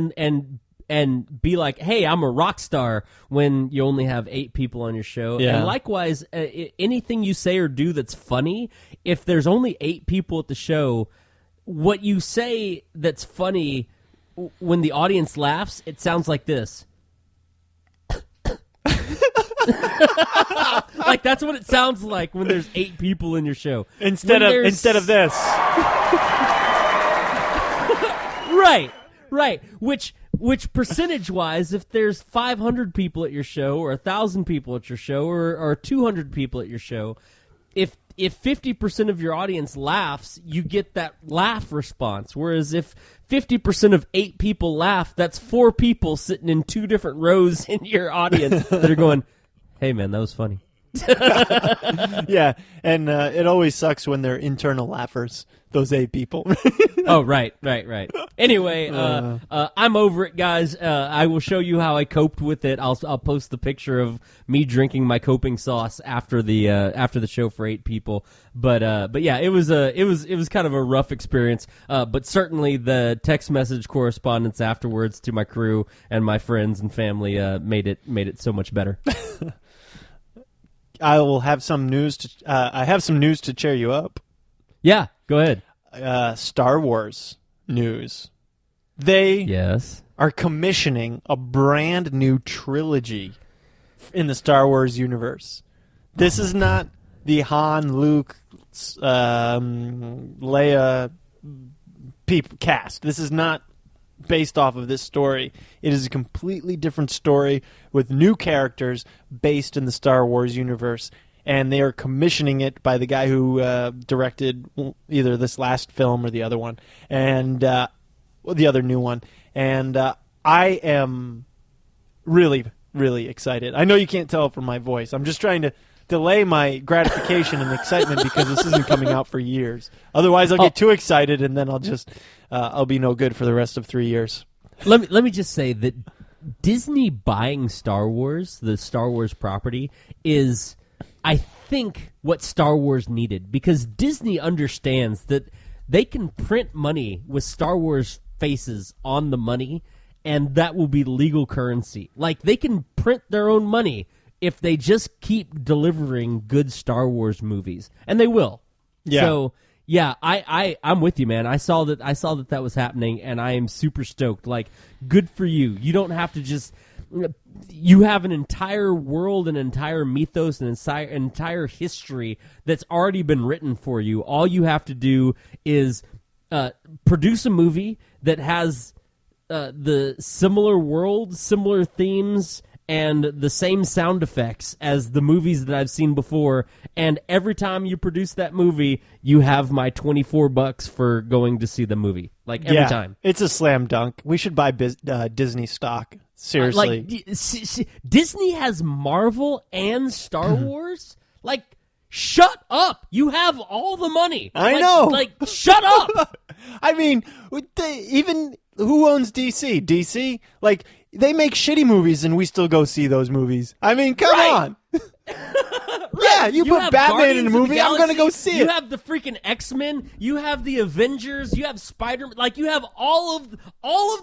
and be like, hey, I'm a rock star when you only have 8 people on your show. Yeah. And likewise, anything you say or do that's funny, if there's only 8 people at the show, what you say that's funny when the audience laughs, it sounds like this. Like that's what it sounds like when there's 8 people in your show. Instead of this. Right. Which percentage-wise, if there's 500 people at your show, or 1,000 people at your show, or 200 people at your show, if 50% of your audience laughs, you get that laugh response. Whereas if 50% of 8 people laugh, that's 4 people sitting in 2 different rows in your audience that are going, hey, man, that was funny. Yeah, and it always sucks when they're internal laughers, those 8 people. Oh, right. Anyway, I'm over it, guys. I will show you how I coped with it. I'll post the picture of me drinking my coping sauce after the show for 8 people. But yeah, it was kind of a rough experience. But certainly the text message correspondence afterwards to my crew and my friends and family made it so much better. I will have some news. I have some news to cheer you up. Yeah, go ahead. Star Wars news. They Yes. are commissioning a brand new trilogy in the Star Wars universe. This is not the Han, Luke, Leia cast. This is not based off of this story. It is a completely different story with new characters based in the Star Wars universe, and they are commissioning it by the guy who directed either this last film or the other one, and the other new one. And I am really, really excited. I know you can't tell from my voice. I'm just trying to delay my gratification and excitement because this isn't coming out for years. Otherwise, I'll get too excited, and then I'll be no good for the rest of 3 years. Let me just say that Disney buying Star Wars, the Star Wars property, is, I think, what Star Wars needed, because Disney understands that they can print money with Star Wars faces on the money, and that will be legal currency. Like, they can print their own money if they just keep delivering good Star Wars movies, and they will. Yeah. So yeah, I'm with you, man. I saw that was happening, and I am super stoked. Like, good for you. You don't have to just. You have an entire world, an entire mythos, an entire history that's already been written for you. All you have to do is produce a movie that has the similar world, similar themes, and the same sound effects as the movies that I've seen before. And every time you produce that movie, you have my $24 for going to see the movie. Like every time. It's a slam dunk. We should buy Disney stock. Seriously. Disney has Marvel and Star Wars? Like, shut up! You have all the money. I know. Like, shut up! I mean, even who owns DC? DC? Like, they make shitty movies and we still go see those movies. I mean, come on. Yeah, you put Batman in a movie, I'm going to go see it. You have the freaking X-Men, you have the Avengers, you have Spider-Man, like you have all of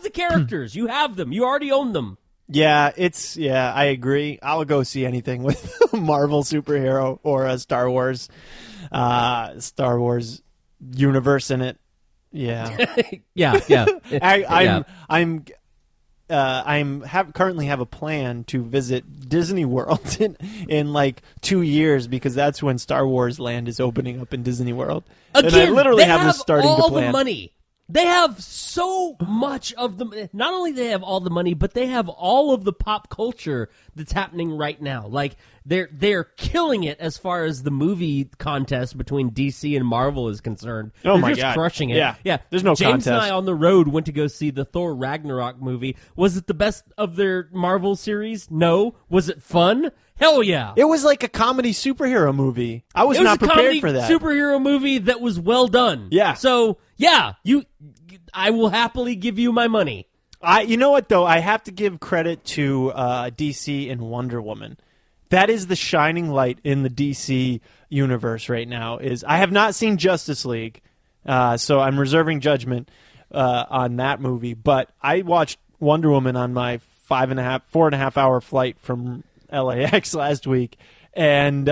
the characters. You have them. You already own them. Yeah, I agree. I'll go see anything with Marvel superhero or a Star Wars universe in it. Yeah. yeah. Currently have a plan to visit Disney World in like 2 years because that's when Star Wars Land is opening up in Disney World. Again, and I literally they have this starting all to plan. the money. They have so much of the. Not only they have all the money, but they have all of the pop culture that's happening right now. Like they're killing it as far as the movie contest between DC and Marvel is concerned. Oh they're my just God, crushing it. Yeah. There's no James contest. and I on the road went to go see the Thor Ragnarok movie. Was it the best of their Marvel series? No. Was it fun? Hell yeah. It was like a comedy superhero movie. I was not prepared for that. It was a comedy superhero movie that was well done. Yeah. So, yeah, I will happily give you my money. You know what, though? I have to give credit to DC and Wonder Woman. That is the shining light in the DC universe right now. I have not seen Justice League, so I'm reserving judgment on that movie. But I watched Wonder Woman on my 4.5 hour flight from LAX last week, and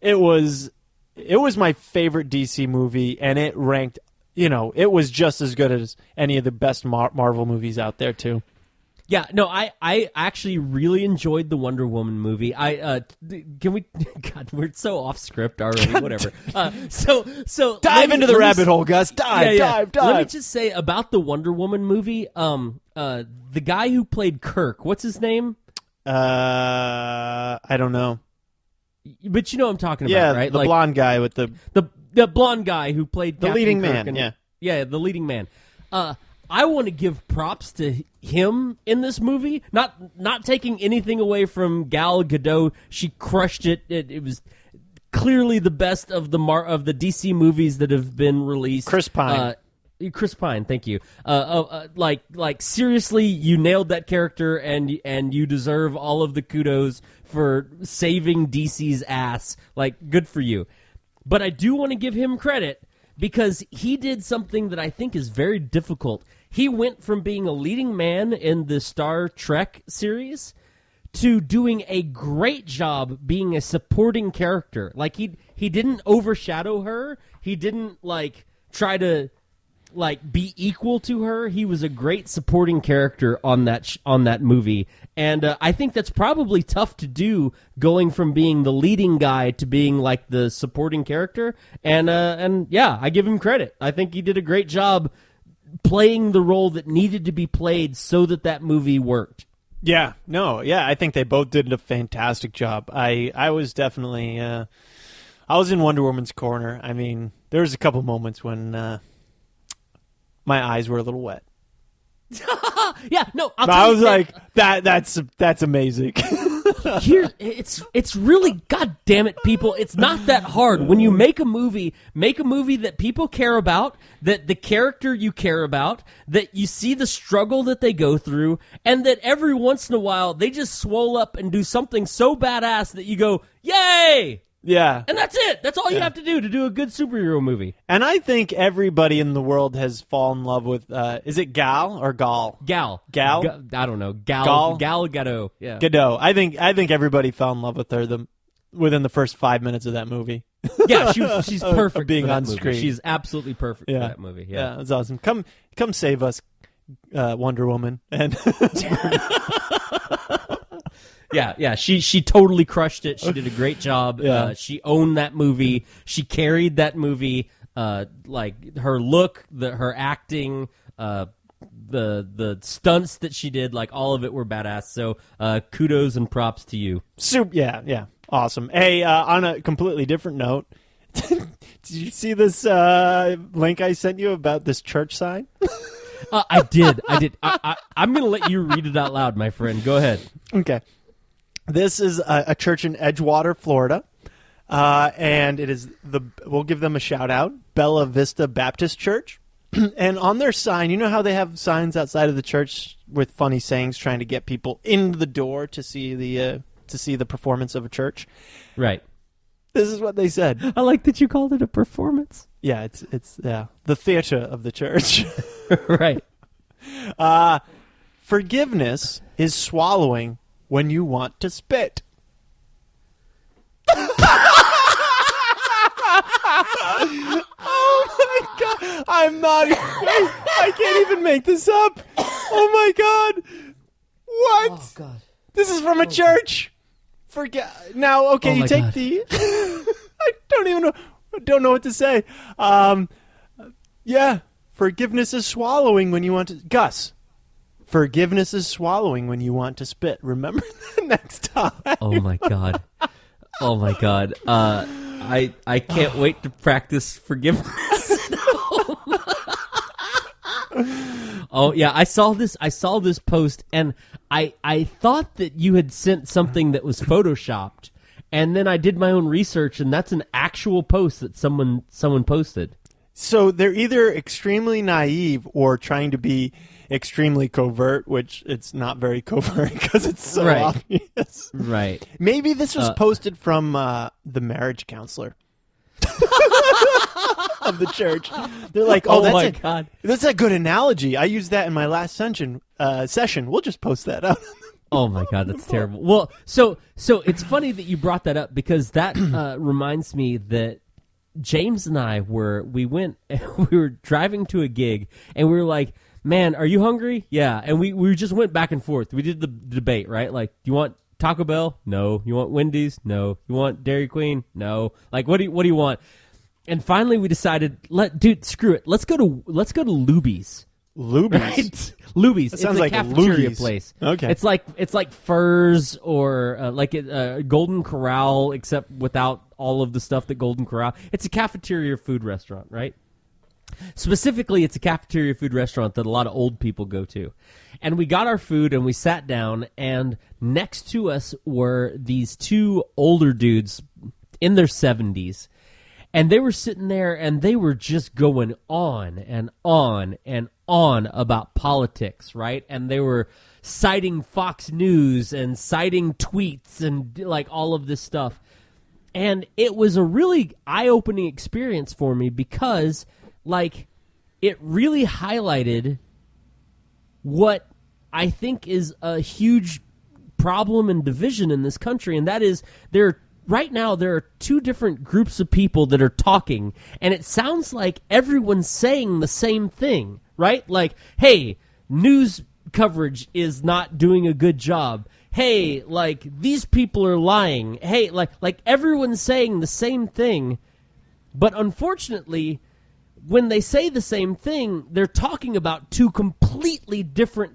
it was my favorite DC movie, and it ranked. It was just as good as any of the best Marvel movies out there too. Yeah, no, I actually really enjoyed the Wonder Woman movie. Can we? God, we're so off script already. Whatever. So dive into the rabbit hole, Gus. Dive. Let me just say about the Wonder Woman movie. The guy who played Kirk, what's his name? I don't know. But you know what I'm talking about, right? The blonde guy with the blonde guy who played the Captain leading Kirk man. Yeah, the leading man. I want to give props to him in this movie. Not taking anything away from Gal Gadot. She crushed it. It was clearly the best of the DC movies that have been released. Chris Pine. Chris Pine, thank you. Like seriously, you nailed that character, and you deserve all of the kudos for saving DC's ass. Like, good for you. But I do want to give him credit because he did something that I think is very difficult. He went from being a leading man in the Star Trek series to doing a great job being a supporting character. Like he didn't overshadow her. He didn't try to be equal to her. He was a great supporting character on that movie, and I think that's probably tough to do, going from being the leading guy to being like the supporting character. And yeah, I give him credit. I think he did a great job playing the role that needed to be played so that movie worked. Yeah, I think they both did a fantastic job. I was definitely I was in Wonder Woman's corner. I mean, there was a couple moments when my eyes were a little wet. Yeah, no, I was like, that's amazing. Here, it's really, god damn it, people, it's not that hard. When you make a movie that people care about, that the character you care about, that you see the struggle that they go through, and that every once in a while they just swole up and do something so badass that you go, yay! Yeah. And that's it. That's all you have to do a good superhero movie. And I think everybody in the world has fallen in love with, is it Gal or Gal? Gal. I don't know. Gal Gadot. Yeah. Gadot. I think everybody fell in love with her within the first 5 minutes of that movie. Yeah, she's perfect being for that on movie. screen. She's absolutely perfect for that movie. Yeah, that's awesome. Come save us, Wonder Woman. And Yeah. She totally crushed it. She did a great job. Yeah. She owned that movie. She carried that movie. like her look, her acting, the stunts that she did, like all of it were badass. So kudos and props to you. Yeah, awesome. Hey, on a completely different note, did you see this link I sent you about this church sign? I did. I'm going to let you read it out loud, my friend. Go ahead. Okay. This is a church in Edgewater, Florida, and it is we'll give them a shout out, Bella Vista Baptist Church. And on their sign, you know how they have signs outside of the church with funny sayings trying to get people into the door to see the performance of a church? Right. This is what they said. I like that you called it a performance. Yeah, it's the theater of the church. Right. Forgiveness is swallowing when you want to spit. Oh my God! I can't even make this up. Oh my God! What? Oh God! This is from a church. Now. Okay, you take God. I don't know what to say. Yeah, forgiveness is swallowing when you want to. Gus, forgiveness is swallowing when you want to spit. Remember that next time. Oh my God! Oh my God! I can't wait to practice forgiveness. Oh yeah, I saw this post, and I thought that you had sent something that was photoshopped, and then I did my own research, and that's an actual post that someone posted. So they're either extremely naive or trying to be extremely covert, which it's not very covert because it's so obvious. Right. Maybe this was posted from the marriage counselor of the church. They're like, God. That's a good analogy. I used that in my last session. We'll just post that out. Oh my God, that's terrible. Well, so it's funny that you brought that up because that reminds me that James and I we were driving to a gig and we were like, man, are you hungry? Yeah. And we just went back and forth. We did the debate, right? Like, do you want Taco Bell? No. You want Wendy's? No. You want Dairy Queen? No. Like, what do you want? And finally we decided, dude, screw it. Let's go to Luby's. Luby's? Right? Luby's. It's sounds a like cafeteria loogies. place. Okay. It's like Furs or Golden Corral, except without all of the stuff that Golden Corral. It's a cafeteria food restaurant, right? Specifically, it's a cafeteria food restaurant that a lot of old people go to. And we got our food and we sat down, and next to us were these two older dudes in their 70s. And they were sitting there and they were just going on and on and on about politics, right? And they were citing Fox News and citing tweets and like all of this stuff. And it was a really eye-opening experience for me because like it really highlighted what I think is a huge problem and division in this country, and that is right now there are two different groups of people that are talking, and it sounds like everyone's saying the same thing, right? Like, hey, news coverage is not doing a good job. Hey, like, these people are lying. Hey, like everyone's saying the same thing, but unfortunately, when they say the same thing, they're talking about two completely different,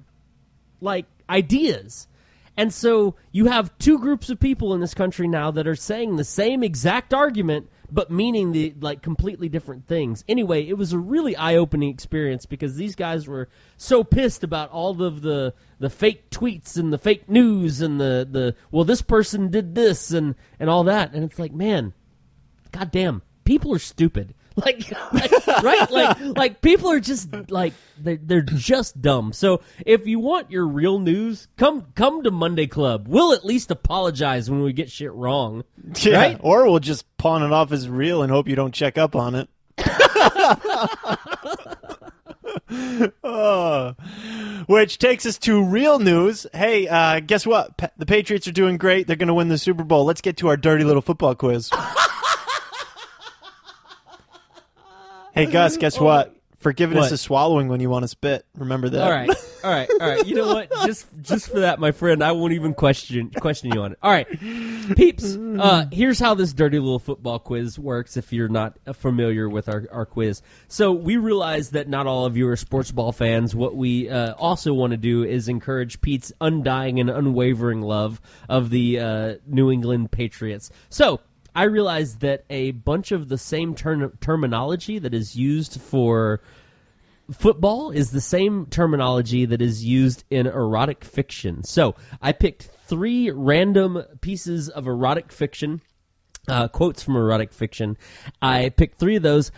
like, ideas. And so you have two groups of people in this country now that are saying the same exact argument, but meaning the like completely different things. Anyway, it was a really eye-opening experience because these guys were so pissed about all of the fake tweets and the fake news and the well, this person did this and all that. And it's like, man, goddamn, people are stupid. Like right? Like people are just like they're just dumb. So if you want your real news, come to Monday Club. We'll at least apologize when we get shit wrong. Yeah, right? Or we'll just pawn it off as real and hope you don't check up on it. Which takes us to real news. Hey, guess what? The Patriots are doing great. They're going to win the Super Bowl. Let's get to our dirty little football quiz. Hey, Gus, guess what? Forgiveness is swallowing when you want to spit. Remember that. All right. All right. You know what? Just for that, my friend, I won't even question you on it. All right, peeps. Here's how this dirty little football quiz works. If you're not familiar with our quiz, so we realize that not all of you are sports ball fans. What we also want to do is encourage Pete's undying and unwavering love of the New England Patriots. So I realized that a bunch of the same terminology that is used for football is the same terminology that is used in erotic fiction. So I picked 3 random pieces of erotic fiction, quotes from erotic fiction. I picked 3 of those.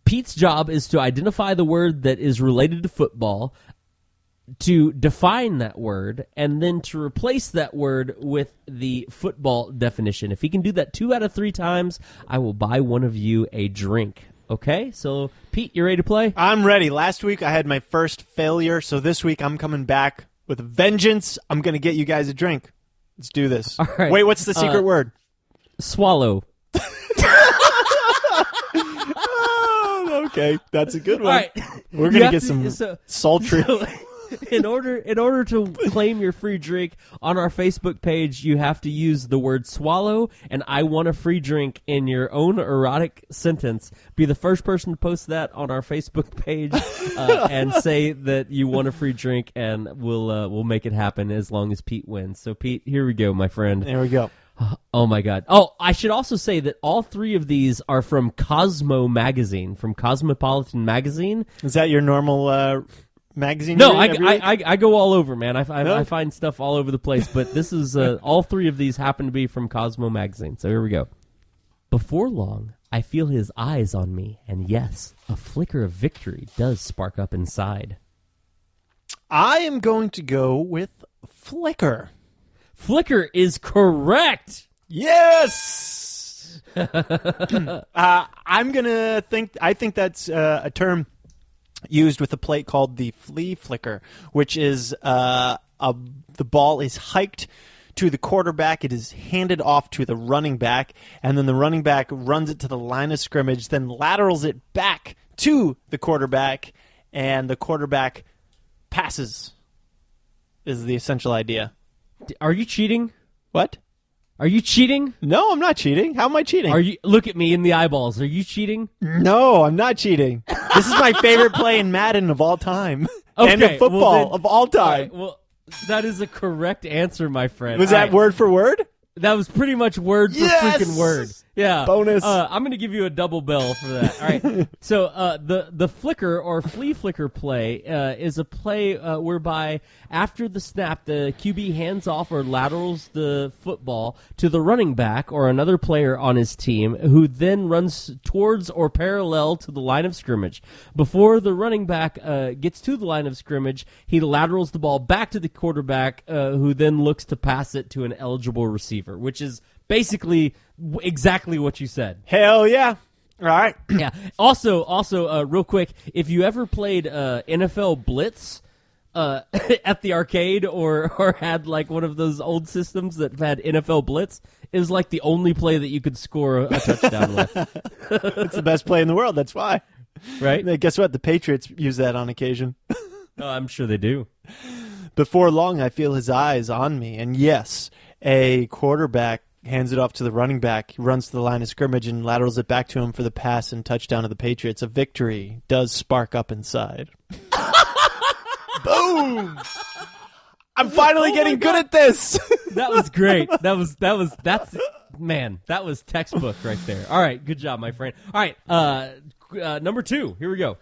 Pete's job is to identify the word that is related to football, to define that word, and then to replace that word with the football definition. If he can do that 2 out of 3 times, I will buy one of you a drink. Okay, so Pete, you ready to play? I'm ready. Last week I had my first failure, so this week I'm coming back with a vengeance. I'm going to get you guys a drink. Let's do this. All right. Wait, what's the secret word? Swallow. Oh, okay, that's a good one. All right. We're going to get some sultry... In order to claim your free drink on our Facebook page, you have to use the word swallow and I want a free drink in your own erotic sentence. Be the first person to post that on our Facebook page and say that you want a free drink, and we'll make it happen as long as Pete wins. So Pete, here we go, my friend. There we go. Oh my God. Oh, I should also say that all 3 of these are from Cosmo magazine, from Cosmopolitan magazine. Is that your normal magazine? No, I go all over, man. I find stuff all over the place, but this is all 3 of these happen to be from Cosmo magazine. So here we go. Before long, I feel his eyes on me, and yes, a flicker of victory does spark up inside. I am going to go with flicker. Flicker is correct. Yes. I'm gonna think. I think that's a term used with a play called the flea flicker, which is the ball is hiked to the quarterback, it is handed off to the running back, and then the running back runs it to the line of scrimmage, then laterals it back to the quarterback, and the quarterback passes, is the essential idea. Are you cheating? What? Are you cheating? No, I'm not cheating. How am I cheating? Look at me in the eyeballs. Are you cheating? No, I'm not cheating. This is my favorite play in Madden of all time. Okay, and of football of all time. All right, well, that is a correct answer, my friend. Was that word for word? That was pretty much word for freaking word. Yeah. Bonus. I'm going to give you a double bell for that. All right. So the flicker or flea flicker play is a play whereby after the snap, the QB hands off or laterals the football to the running back or another player on his team, who then runs towards or parallel to the line of scrimmage. Before the running back gets to the line of scrimmage, he laterals the ball back to the quarterback, who then looks to pass it to an eligible receiver, which is basically exactly what you said. Hell yeah. All right. Yeah. Also, real quick, if you ever played NFL Blitz at the arcade or had like one of those old systems that had NFL Blitz, it was like the only play that you could score a touchdown with. It's the best play in the world. That's why. Right? Hey, guess what? The Patriots use that on occasion. Oh, I'm sure they do. Before long, I feel his eyes on me. And yes, a quarterback hands it off to the running back. He runs to the line of scrimmage and laterals it back to him for the pass and touchdown of the Patriots. A victory does spark up inside. Boom! I'm finally getting good at this. That was great. That was textbook right there. All right, good job, my friend. All right, number 2. Here we go.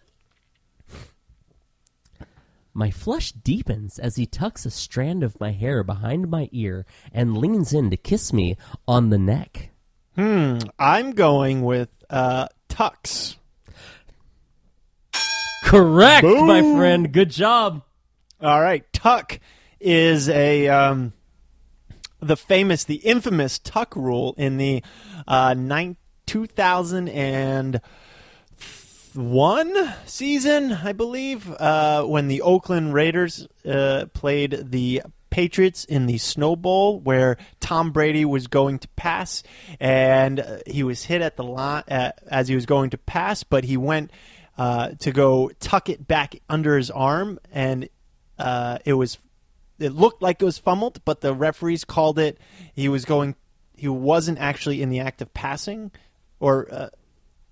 My flush deepens as he tucks a strand of my hair behind my ear and leans in to kiss me on the neck. I'm going with tucks. Correct, Boom. my friend. Good job. All right, tuck is the infamous tuck rule in the 2001 season, I believe, when the Oakland Raiders played the Patriots in the Snow Bowl, where Tom Brady was going to pass, and he was hit at the line as he was going to pass, but he went to go tuck it back under his arm, and it looked like it was fumbled, but the referees called it he wasn't actually in the act of passing, or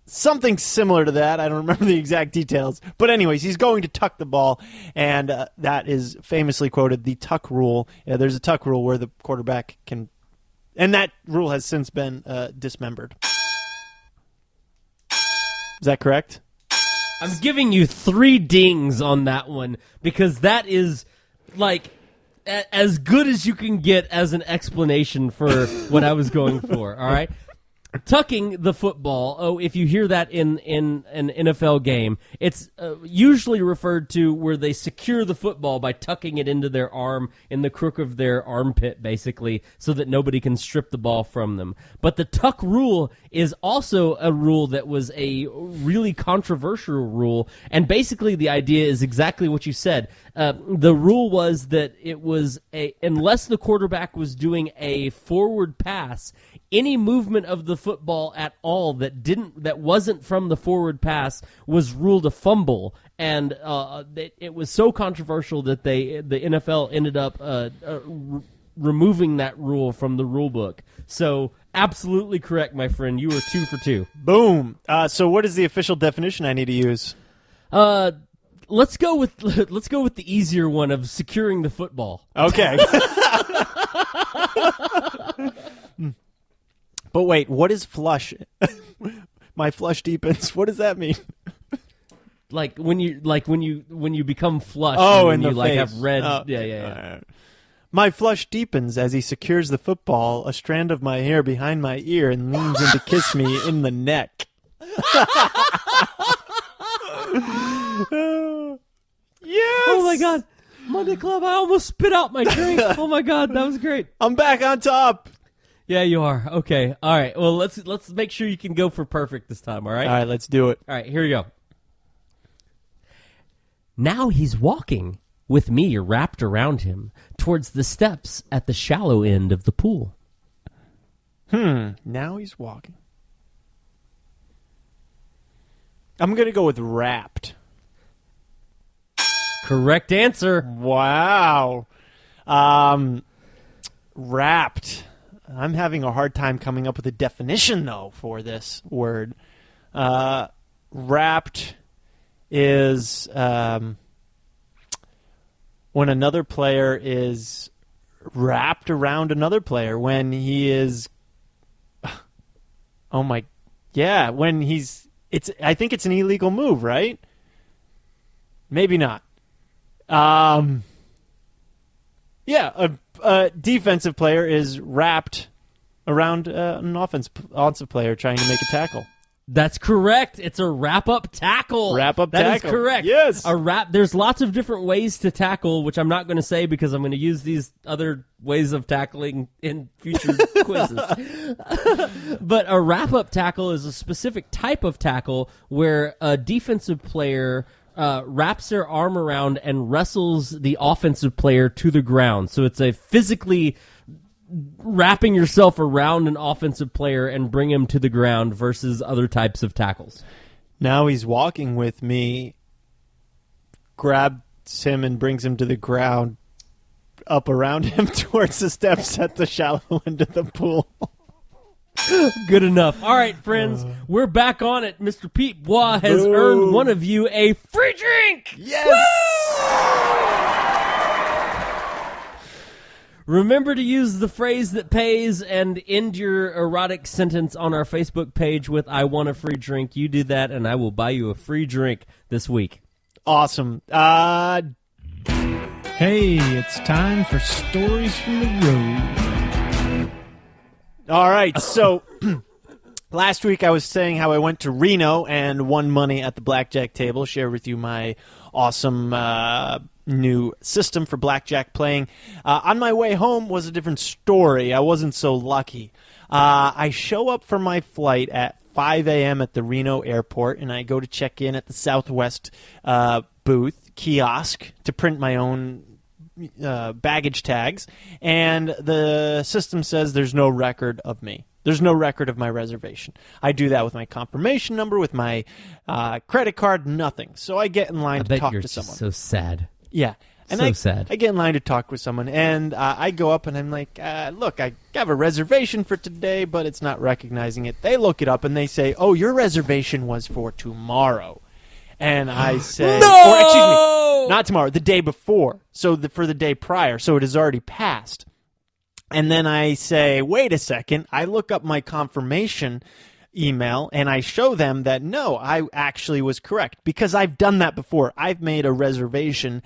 something similar to that. I don't remember the exact details. But anyways, he's going to tuck the ball, and that is famously quoted, the tuck rule. There's a tuck rule where the quarterback can, and that rule has since been dismembered. Is that correct? I'm giving you 3 dings on that one because that is like as good as you can get as an explanation for what I was going for. All right. Tucking the football, if you hear that in an NFL game, it's usually referred to where they secure the football by tucking it into their arm, in the crook of their armpit, basically, so that nobody can strip the ball from them. But the tuck rule is also a rule that was a really controversial rule, and basically the idea is exactly what you said. The rule was that it was unless the quarterback was doing a forward pass, any movement of the football at all that wasn't from the forward pass was ruled a fumble, and it was so controversial that the NFL ended up removing that rule from the rule book. So absolutely correct, my friend. You were 2 for 2. Boom. So what is the official definition I need to use? Let's go with the easier one of securing the football. Okay. But wait, what is flush? My flush deepens. What does that mean? Like when you become flush. Oh, and in you the like face. have red. Yeah. My flush deepens as he secures the football, a strand of my hair behind my ear, and leans in to kiss me in the neck. Yes! Oh my God, Monday Club! I almost spit out my drink. Oh my God, that was great. I'm back on top. Yeah, you are. Okay. All right. Well, let's make sure you can go for perfect this time, all right? All right, let's do it. All right, here we go. Now he's walking, with me wrapped around him, towards the steps at the shallow end of the pool. Now he's walking. I'm going to go with wrapped. Correct answer. Wow. Wrapped. I'm having a hard time coming up with a definition, though, for this word. Wrapped is when another player is wrapped around another player, when he is... Oh, my... Yeah, when he's... I think it's an illegal move, right? Maybe not. Yeah, a defensive player is wrapped around an offensive player trying to make a tackle. That's correct. It's a wrap-up tackle. Wrap-up tackle. That is correct. Yes. There's lots of different ways to tackle, which I'm not going to say because I'm going to use these other ways of tackling in future quizzes. But a wrap-up tackle is a specific type of tackle where a defensive player wraps their arm around and wrestles the offensive player to the ground. So it's a physically wrapping yourself around an offensive player and bring him to the ground versus other types of tackles. Now he's walking with me, grabs him and brings him to the ground, up around him towards the steps at the shallow end of the pool. Good enough. All right, friends, we're back on it. Mr. Pete Bois has earned one of you a free drink. Yes! Woo! Remember to use the phrase that pays and end your erotic sentence on our Facebook page with "I want a free drink." You do that, and I will buy you a free drink this week. Awesome. Hey, it's time for Stories from the Road. All right, so last week I was saying how I went to Reno and won money at the blackjack table. Share with you my awesome new system for blackjack playing. On my way home was a different story. I wasn't so lucky. I show up for my flight at 5 a.m. at the Reno airport, and I go to check in at the Southwest kiosk to print my own baggage tags, and the system says there's no record of me. There's no record of my reservation. I do that with my confirmation number, with my credit card, nothing. So I get in line to talk to someone. So sad. Yeah. And So sad. I get in line to talk with someone, and I go up and I'm like, look, I have a reservation for today, but it's not recognizing it. They look it up and they say, oh, your reservation was for tomorrow. And I say, No! or excuse me, not tomorrow, the day before. So for the day prior. So it has already passed. And then I say, wait a second. I look up my confirmation email and I show them that no, I actually was correct because I've done that before. I've made a reservation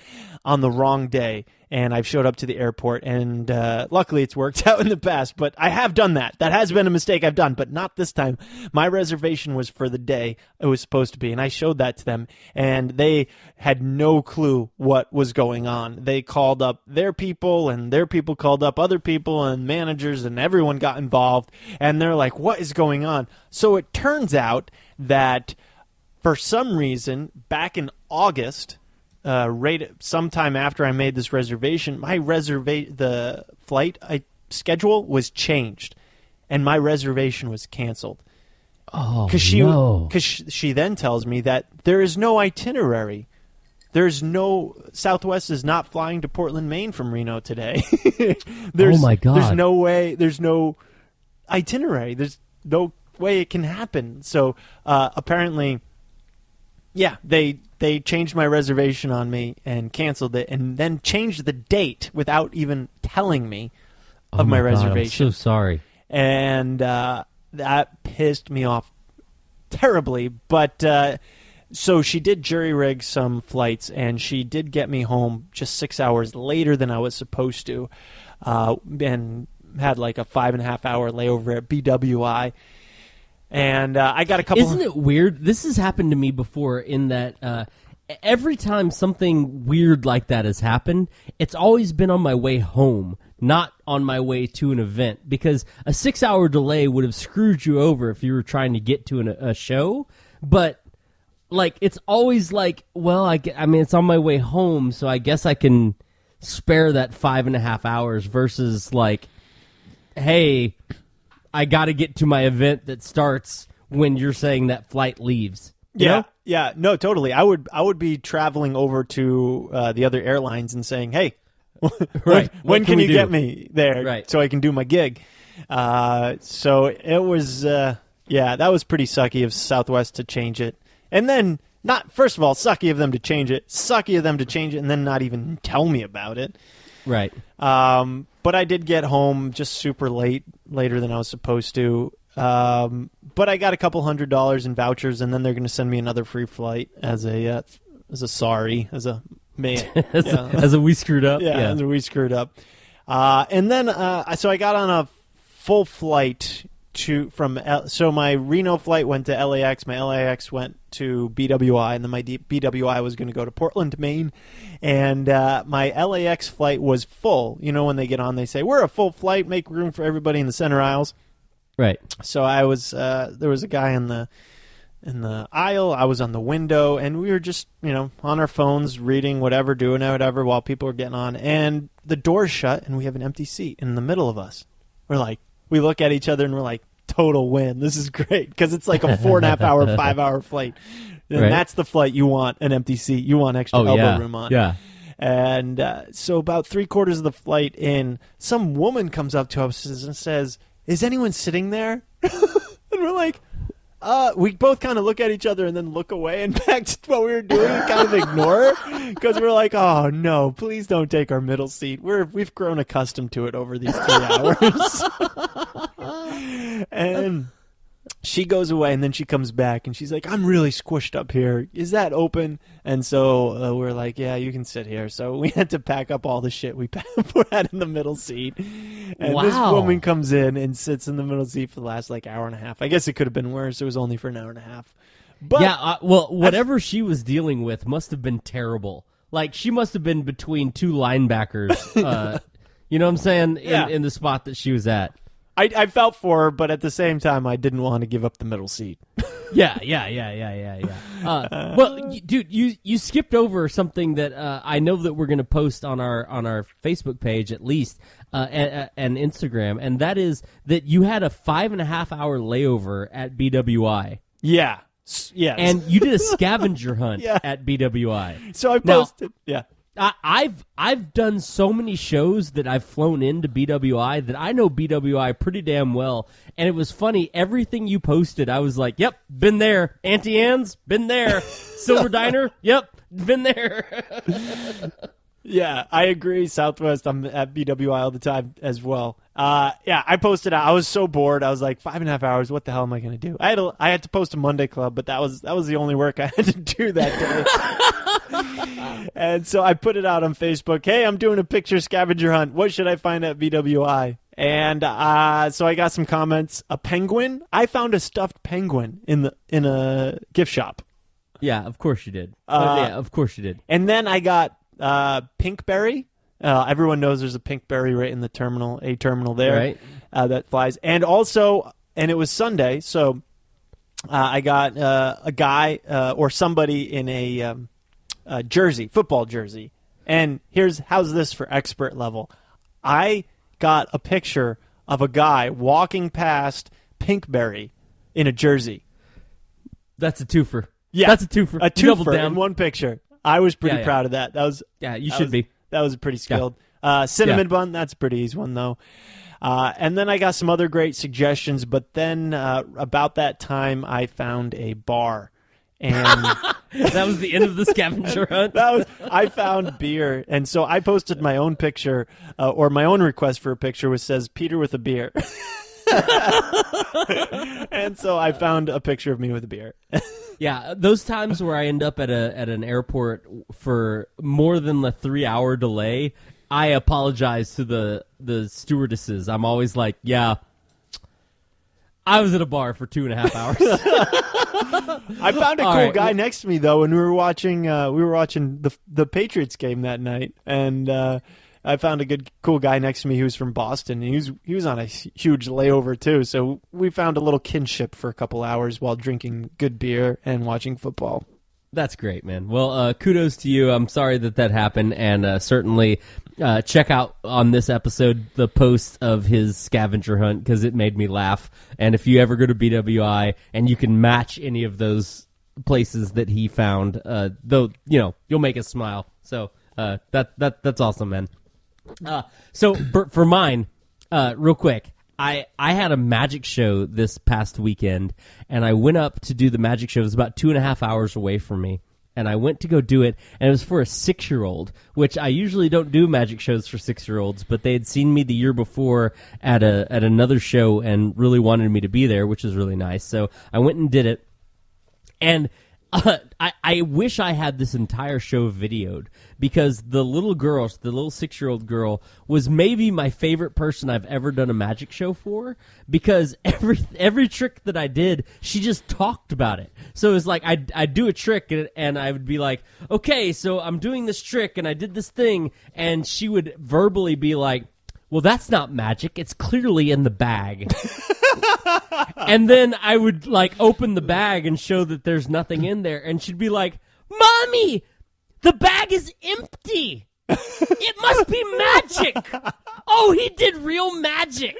on the wrong day and I've showed up to the airport and luckily it's worked out in the past, but I have done that. That has been a mistake I've done, but not this time. My reservation was for the day it was supposed to be and I showed that to them and they had no clue what was going on. They called up their people and their people called up other people and managers and everyone got involved and they're like, what is going on? So it turns out that for some reason back in August, right sometime after I made this reservation, the flight schedule was changed, and my reservation was canceled. Oh, Because she then tells me that there is no itinerary. Southwest is not flying to Portland, Maine from Reno today. Oh my God. There's no way. There's no itinerary. There's no way it can happen. So apparently, yeah, they changed my reservation on me and canceled it and then changed the date without even telling me of my reservation. I'm so sorry. And that pissed me off terribly. But so she did jury rig some flights and she did get me home just 6 hours later than I was supposed to and had like a 5.5 hour layover at BWI. And I got a couple... Isn't it weird? This has happened to me before in that every time something weird like that has happened, it's always been on my way home, not on my way to an event. Because a 6-hour delay would have screwed you over if you were trying to get to a show. But, like, it's always like, well, I mean, it's on my way home, so I guess I can spare that 5.5 hours versus, like, hey... I got to get to my event that starts when you're saying that flight leaves. You know? Yeah, no, totally. I would be traveling over to the other airlines and saying, "Hey, when can you get me there so I can do my gig?" So it was, that was pretty sucky of Southwest to change it, and then first of all, sucky of them to change it, and then not even tell me about it. Right. But I did get home just super later than I was supposed to. But I got a couple $100 in vouchers, and then they're going to send me another free flight as a sorry, as a man, as a we screwed up. Yeah, as a we screwed up. And then so I got on a full flight so my Reno flight went to LAX, my LAX went to BWI, and then my BWI was going to go to Portland, Maine, and my LAX flight was full. You know, when they get on, they say, we're a full flight, make room for everybody in the center aisles. Right. So I was, there was a guy in the aisle, I was on the window, and we were just, on our phones, reading whatever, doing whatever, while people were getting on, and the door's shut, and we have an empty seat in the middle of us. We look at each other and we're like, total win. This is great because it's like a 4.5 hour, 5 hour flight. And that's the flight you want, an empty seat. You want extra elbow room on. Yeah. And so about 3/4 of the flight in, some woman comes up to us and says, is anyone sitting there? And we're like, we both kind of look at each other and then look away and back to what we were doing and kind of ignore her because we're like, oh no, please don't take our middle seat. We've grown accustomed to it over these 3 hours. And she goes away and then she comes back and she's like, I'm really squished up here. Is that open? And so we're like, yeah, you can sit here. So we had to pack up all the shit we had in the middle seat. And this woman comes in and sits in the middle seat for the last hour and a half. I guess it could have been worse. It was only for an hour and a half. But yeah, whatever she was dealing with must have been terrible. Like, she must have been between two linebackers, you know what I'm saying, in the spot that she was at. I felt for her, but at the same time, I didn't want to give up the middle seat. Yeah. Well, dude, you skipped over something that I know that we're going to post on our Facebook page at least and Instagram, and that is that you had a 5.5 hour layover at BWI. Yeah. Yes. And you did a scavenger hunt at BWI. So I posted. I've done so many shows that I've flown into BWI that I know BWI pretty damn well. And it was funny. Everything you posted, I was like, yep, been there. Auntie Anne's, been there. Silver Diner, yep, been there. Yeah, I agree. Southwest, I'm at BWI all the time as well. I posted out. I was so bored. I was like, 5.5 hours. What the hell am I going to do? I had to post a Monday Club, but that was the only work I had to do that day. And so I put it out on Facebook. Hey, I'm doing a picture scavenger hunt. What should I find at BWI? And so I got some comments. A penguin. I found a stuffed penguin in a gift shop. Yeah, of course you did. Of course you did. And then I got pinkberry. Everyone knows there's a pinkberry right in the terminal, A terminal there, right? That flies. And also, and it was Sunday, so I got a guy or somebody in a jersey, football jersey. And how's this for expert level? I got a picture of a guy walking past pinkberry in a jersey. That's a twofer. Yeah, that's a twofer. A twofer in one picture. I was pretty proud of that. You should be. That was pretty skilled. Cinnamon bun, that's a pretty easy one, though. And then I got some other great suggestions, but then about that time, I found a bar. And that was the end of the scavenger hunt? I found beer. And so I posted my own picture, or my own request for a picture, which says, Peter with a beer. And so I found a picture of me with a beer. Yeah, those times where I end up at an airport for more than the 3-hour delay, I apologize to the stewardesses. I'm always like, yeah, I was at a bar for 2.5 hours. I found a cool guy next to me though when we were watching the Patriots game that night, and I found a cool guy next to me who was from Boston, and he was on a huge layover too. So we found a little kinship for a couple hours while drinking good beer and watching football. That's great, man. Well, kudos to you. I'm sorry that happened, and certainly check out on this episode the post of his scavenger hunt because it made me laugh. And if you ever go to BWI and you can match any of those places that he found, though, you'll make us smile. So that's awesome, man. So for mine, real quick, I had a magic show this past weekend, and I went up to do the magic show. It was about 2.5 hours away from me, and I went to go do it, and it was for a 6-year-old, which I usually don't do magic shows for 6-year-olds, but they had seen me the year before at another show and really wanted me to be there, which was really nice. So I went and did it, and I wish I had this entire show videoed because the little 6-year-old girl, was maybe my favorite person I've ever done a magic show for because every trick that I did, she just talked about it. So it was like I'd do a trick and I would be like, okay, so I'm doing this trick and I did this thing, and she would verbally be like, well, that's not magic. It's clearly in the bag. And then I would open the bag and show that there's nothing in there, and she'd be like, "Mommy, the bag is empty. It must be magic. Oh, he did real magic."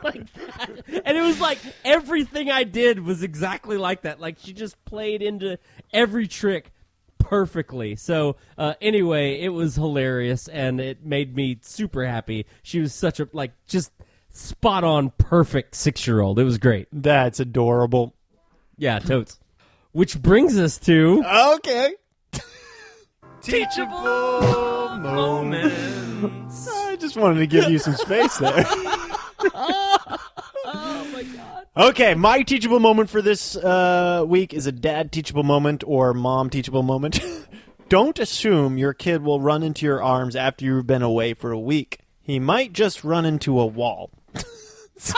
Like that. And it was like everything I did was exactly like that. Like she just played into every trick perfectly. So anyway, it was hilarious, and it made me super happy. She was such a just spot on perfect 6-year-old. It was great. That's adorable. Yeah, totes. Which brings us to okay. Teachable moments. I just wanted to give you some space there. Oh my god. Okay, my teachable moment for this week is a dad teachable moment or mom teachable moment. Don't assume your kid will run into your arms after you've been away for a week. He might just run into a wall. So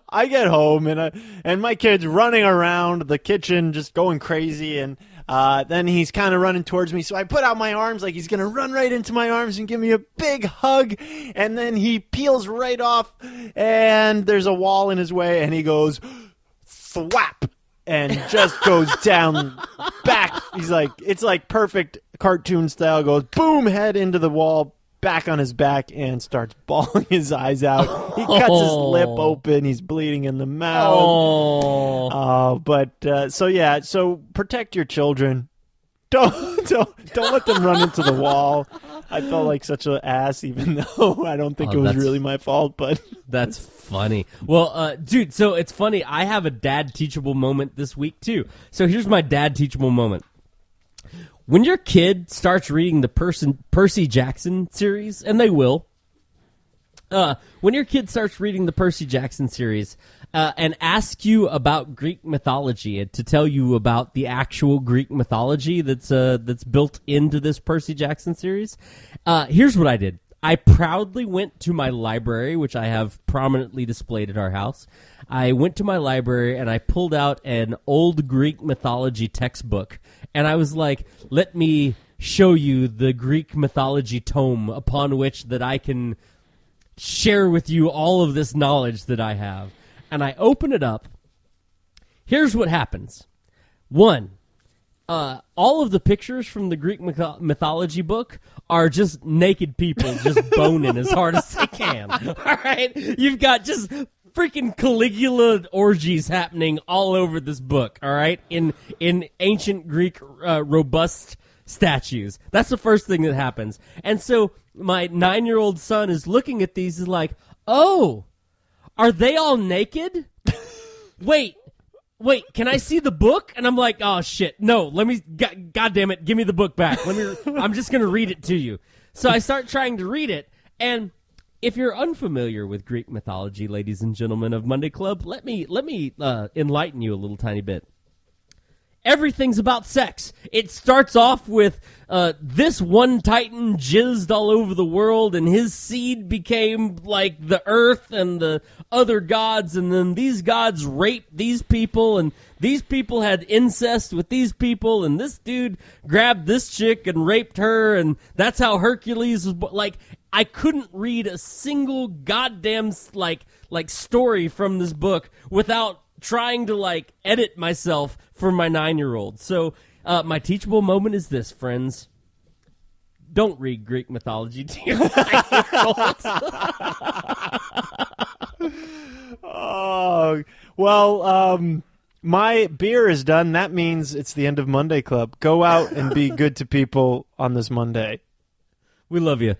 I get home and my kid's running around the kitchen just going crazy, and then he's kind of running towards me. So I put out my arms like he's going to run right into my arms and give me a big hug, and then he peels right off and there's a wall in his way and he goes thwap and just goes down back. He's like, it's like perfect cartoon style, goes boom, head into the wall, back on his back, and starts bawling his eyes out. He cuts his lip open. He's bleeding in the mouth. So protect your children. Don't let them run into the wall. I felt like such an ass, even though I don't think it was really my fault. But that's funny. Well, dude, so it's funny. I have a dad teachable moment this week too. So here's my dad teachable moment. When your kid starts reading the Percy Jackson series, and they will, when your kid starts reading the Percy Jackson series and asks you about Greek mythology and to tell you about the actual Greek mythology that's built into this Percy Jackson series, here's what I did. I proudly went to my library, which I have prominently displayed at our house. I went to my library and I pulled out an old Greek mythology textbook, and I was like, let me show you the Greek mythology tome upon which that I can share with you all of this knowledge that I have. And I open it up. Here's what happens. One, all of the pictures from the Greek mythology book are just naked people just boning as hard as they can. All right? You've got just freaking Caligula orgies happening all over this book, all right? In ancient Greek robust statues. That's the first thing that happens. And so my 9-year-old son is looking at these, is like, oh, are they all naked? Wait, can I see the book? And I'm like, oh shit, no, God damn it, give me the book back. I'm just going to read it to you. So I start trying to read it, and if you're unfamiliar with Greek mythology, ladies and gentlemen of Monday Club, let me enlighten you a little tiny bit. Everything's about sex. It starts off with this one titan jizzed all over the world, and his seed became like the earth and the other gods, and then these gods raped these people, and these people had incest with these people, and this dude grabbed this chick and raped her, and that's how Hercules was like. I couldn't read a single goddamn like story from this book without trying to edit myself for my 9-year-old. So my teachable moment is this, friends. Don't read Greek mythology to your 9-year-old. Oh, well, my beer is done. That means it's the end of Monday Club. Go out and be good to people on this Monday. We love you.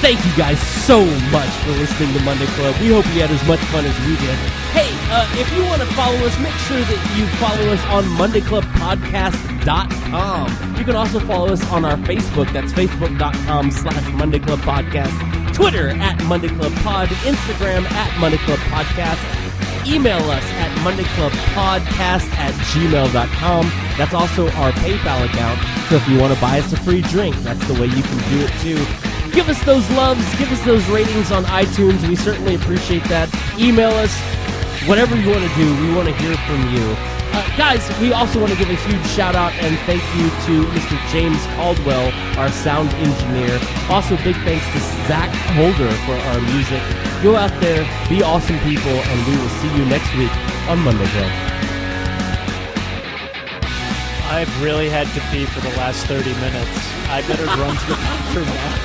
Thank you guys so much for listening to Monday Club. We hope you had as much fun as we did. Hey, if you want to follow us, make sure that you follow us on MondayClubPodcast.com. You can also follow us on our Facebook. That's Facebook.com/MondayClubPodcast. Twitter @MondayClubPod. Instagram @MondayClubPodcast. Email us at MondayClubPodcast@gmail.com. That's also our PayPal account. So if you want to buy us a free drink, that's the way you can do it too. Give us those loves. Give us those ratings on iTunes. We certainly appreciate that. Email us. Whatever you want to do, we want to hear from you. Guys, we also want to give a huge shout out and thank you to Mr. James Caldwell, our sound engineer. Also, big thanks to Zach Holder for our music. Go out there, be awesome people, and we will see you next week on Monday Club. I've really had to pee for the last 30 minutes. I better run to the bathroom now.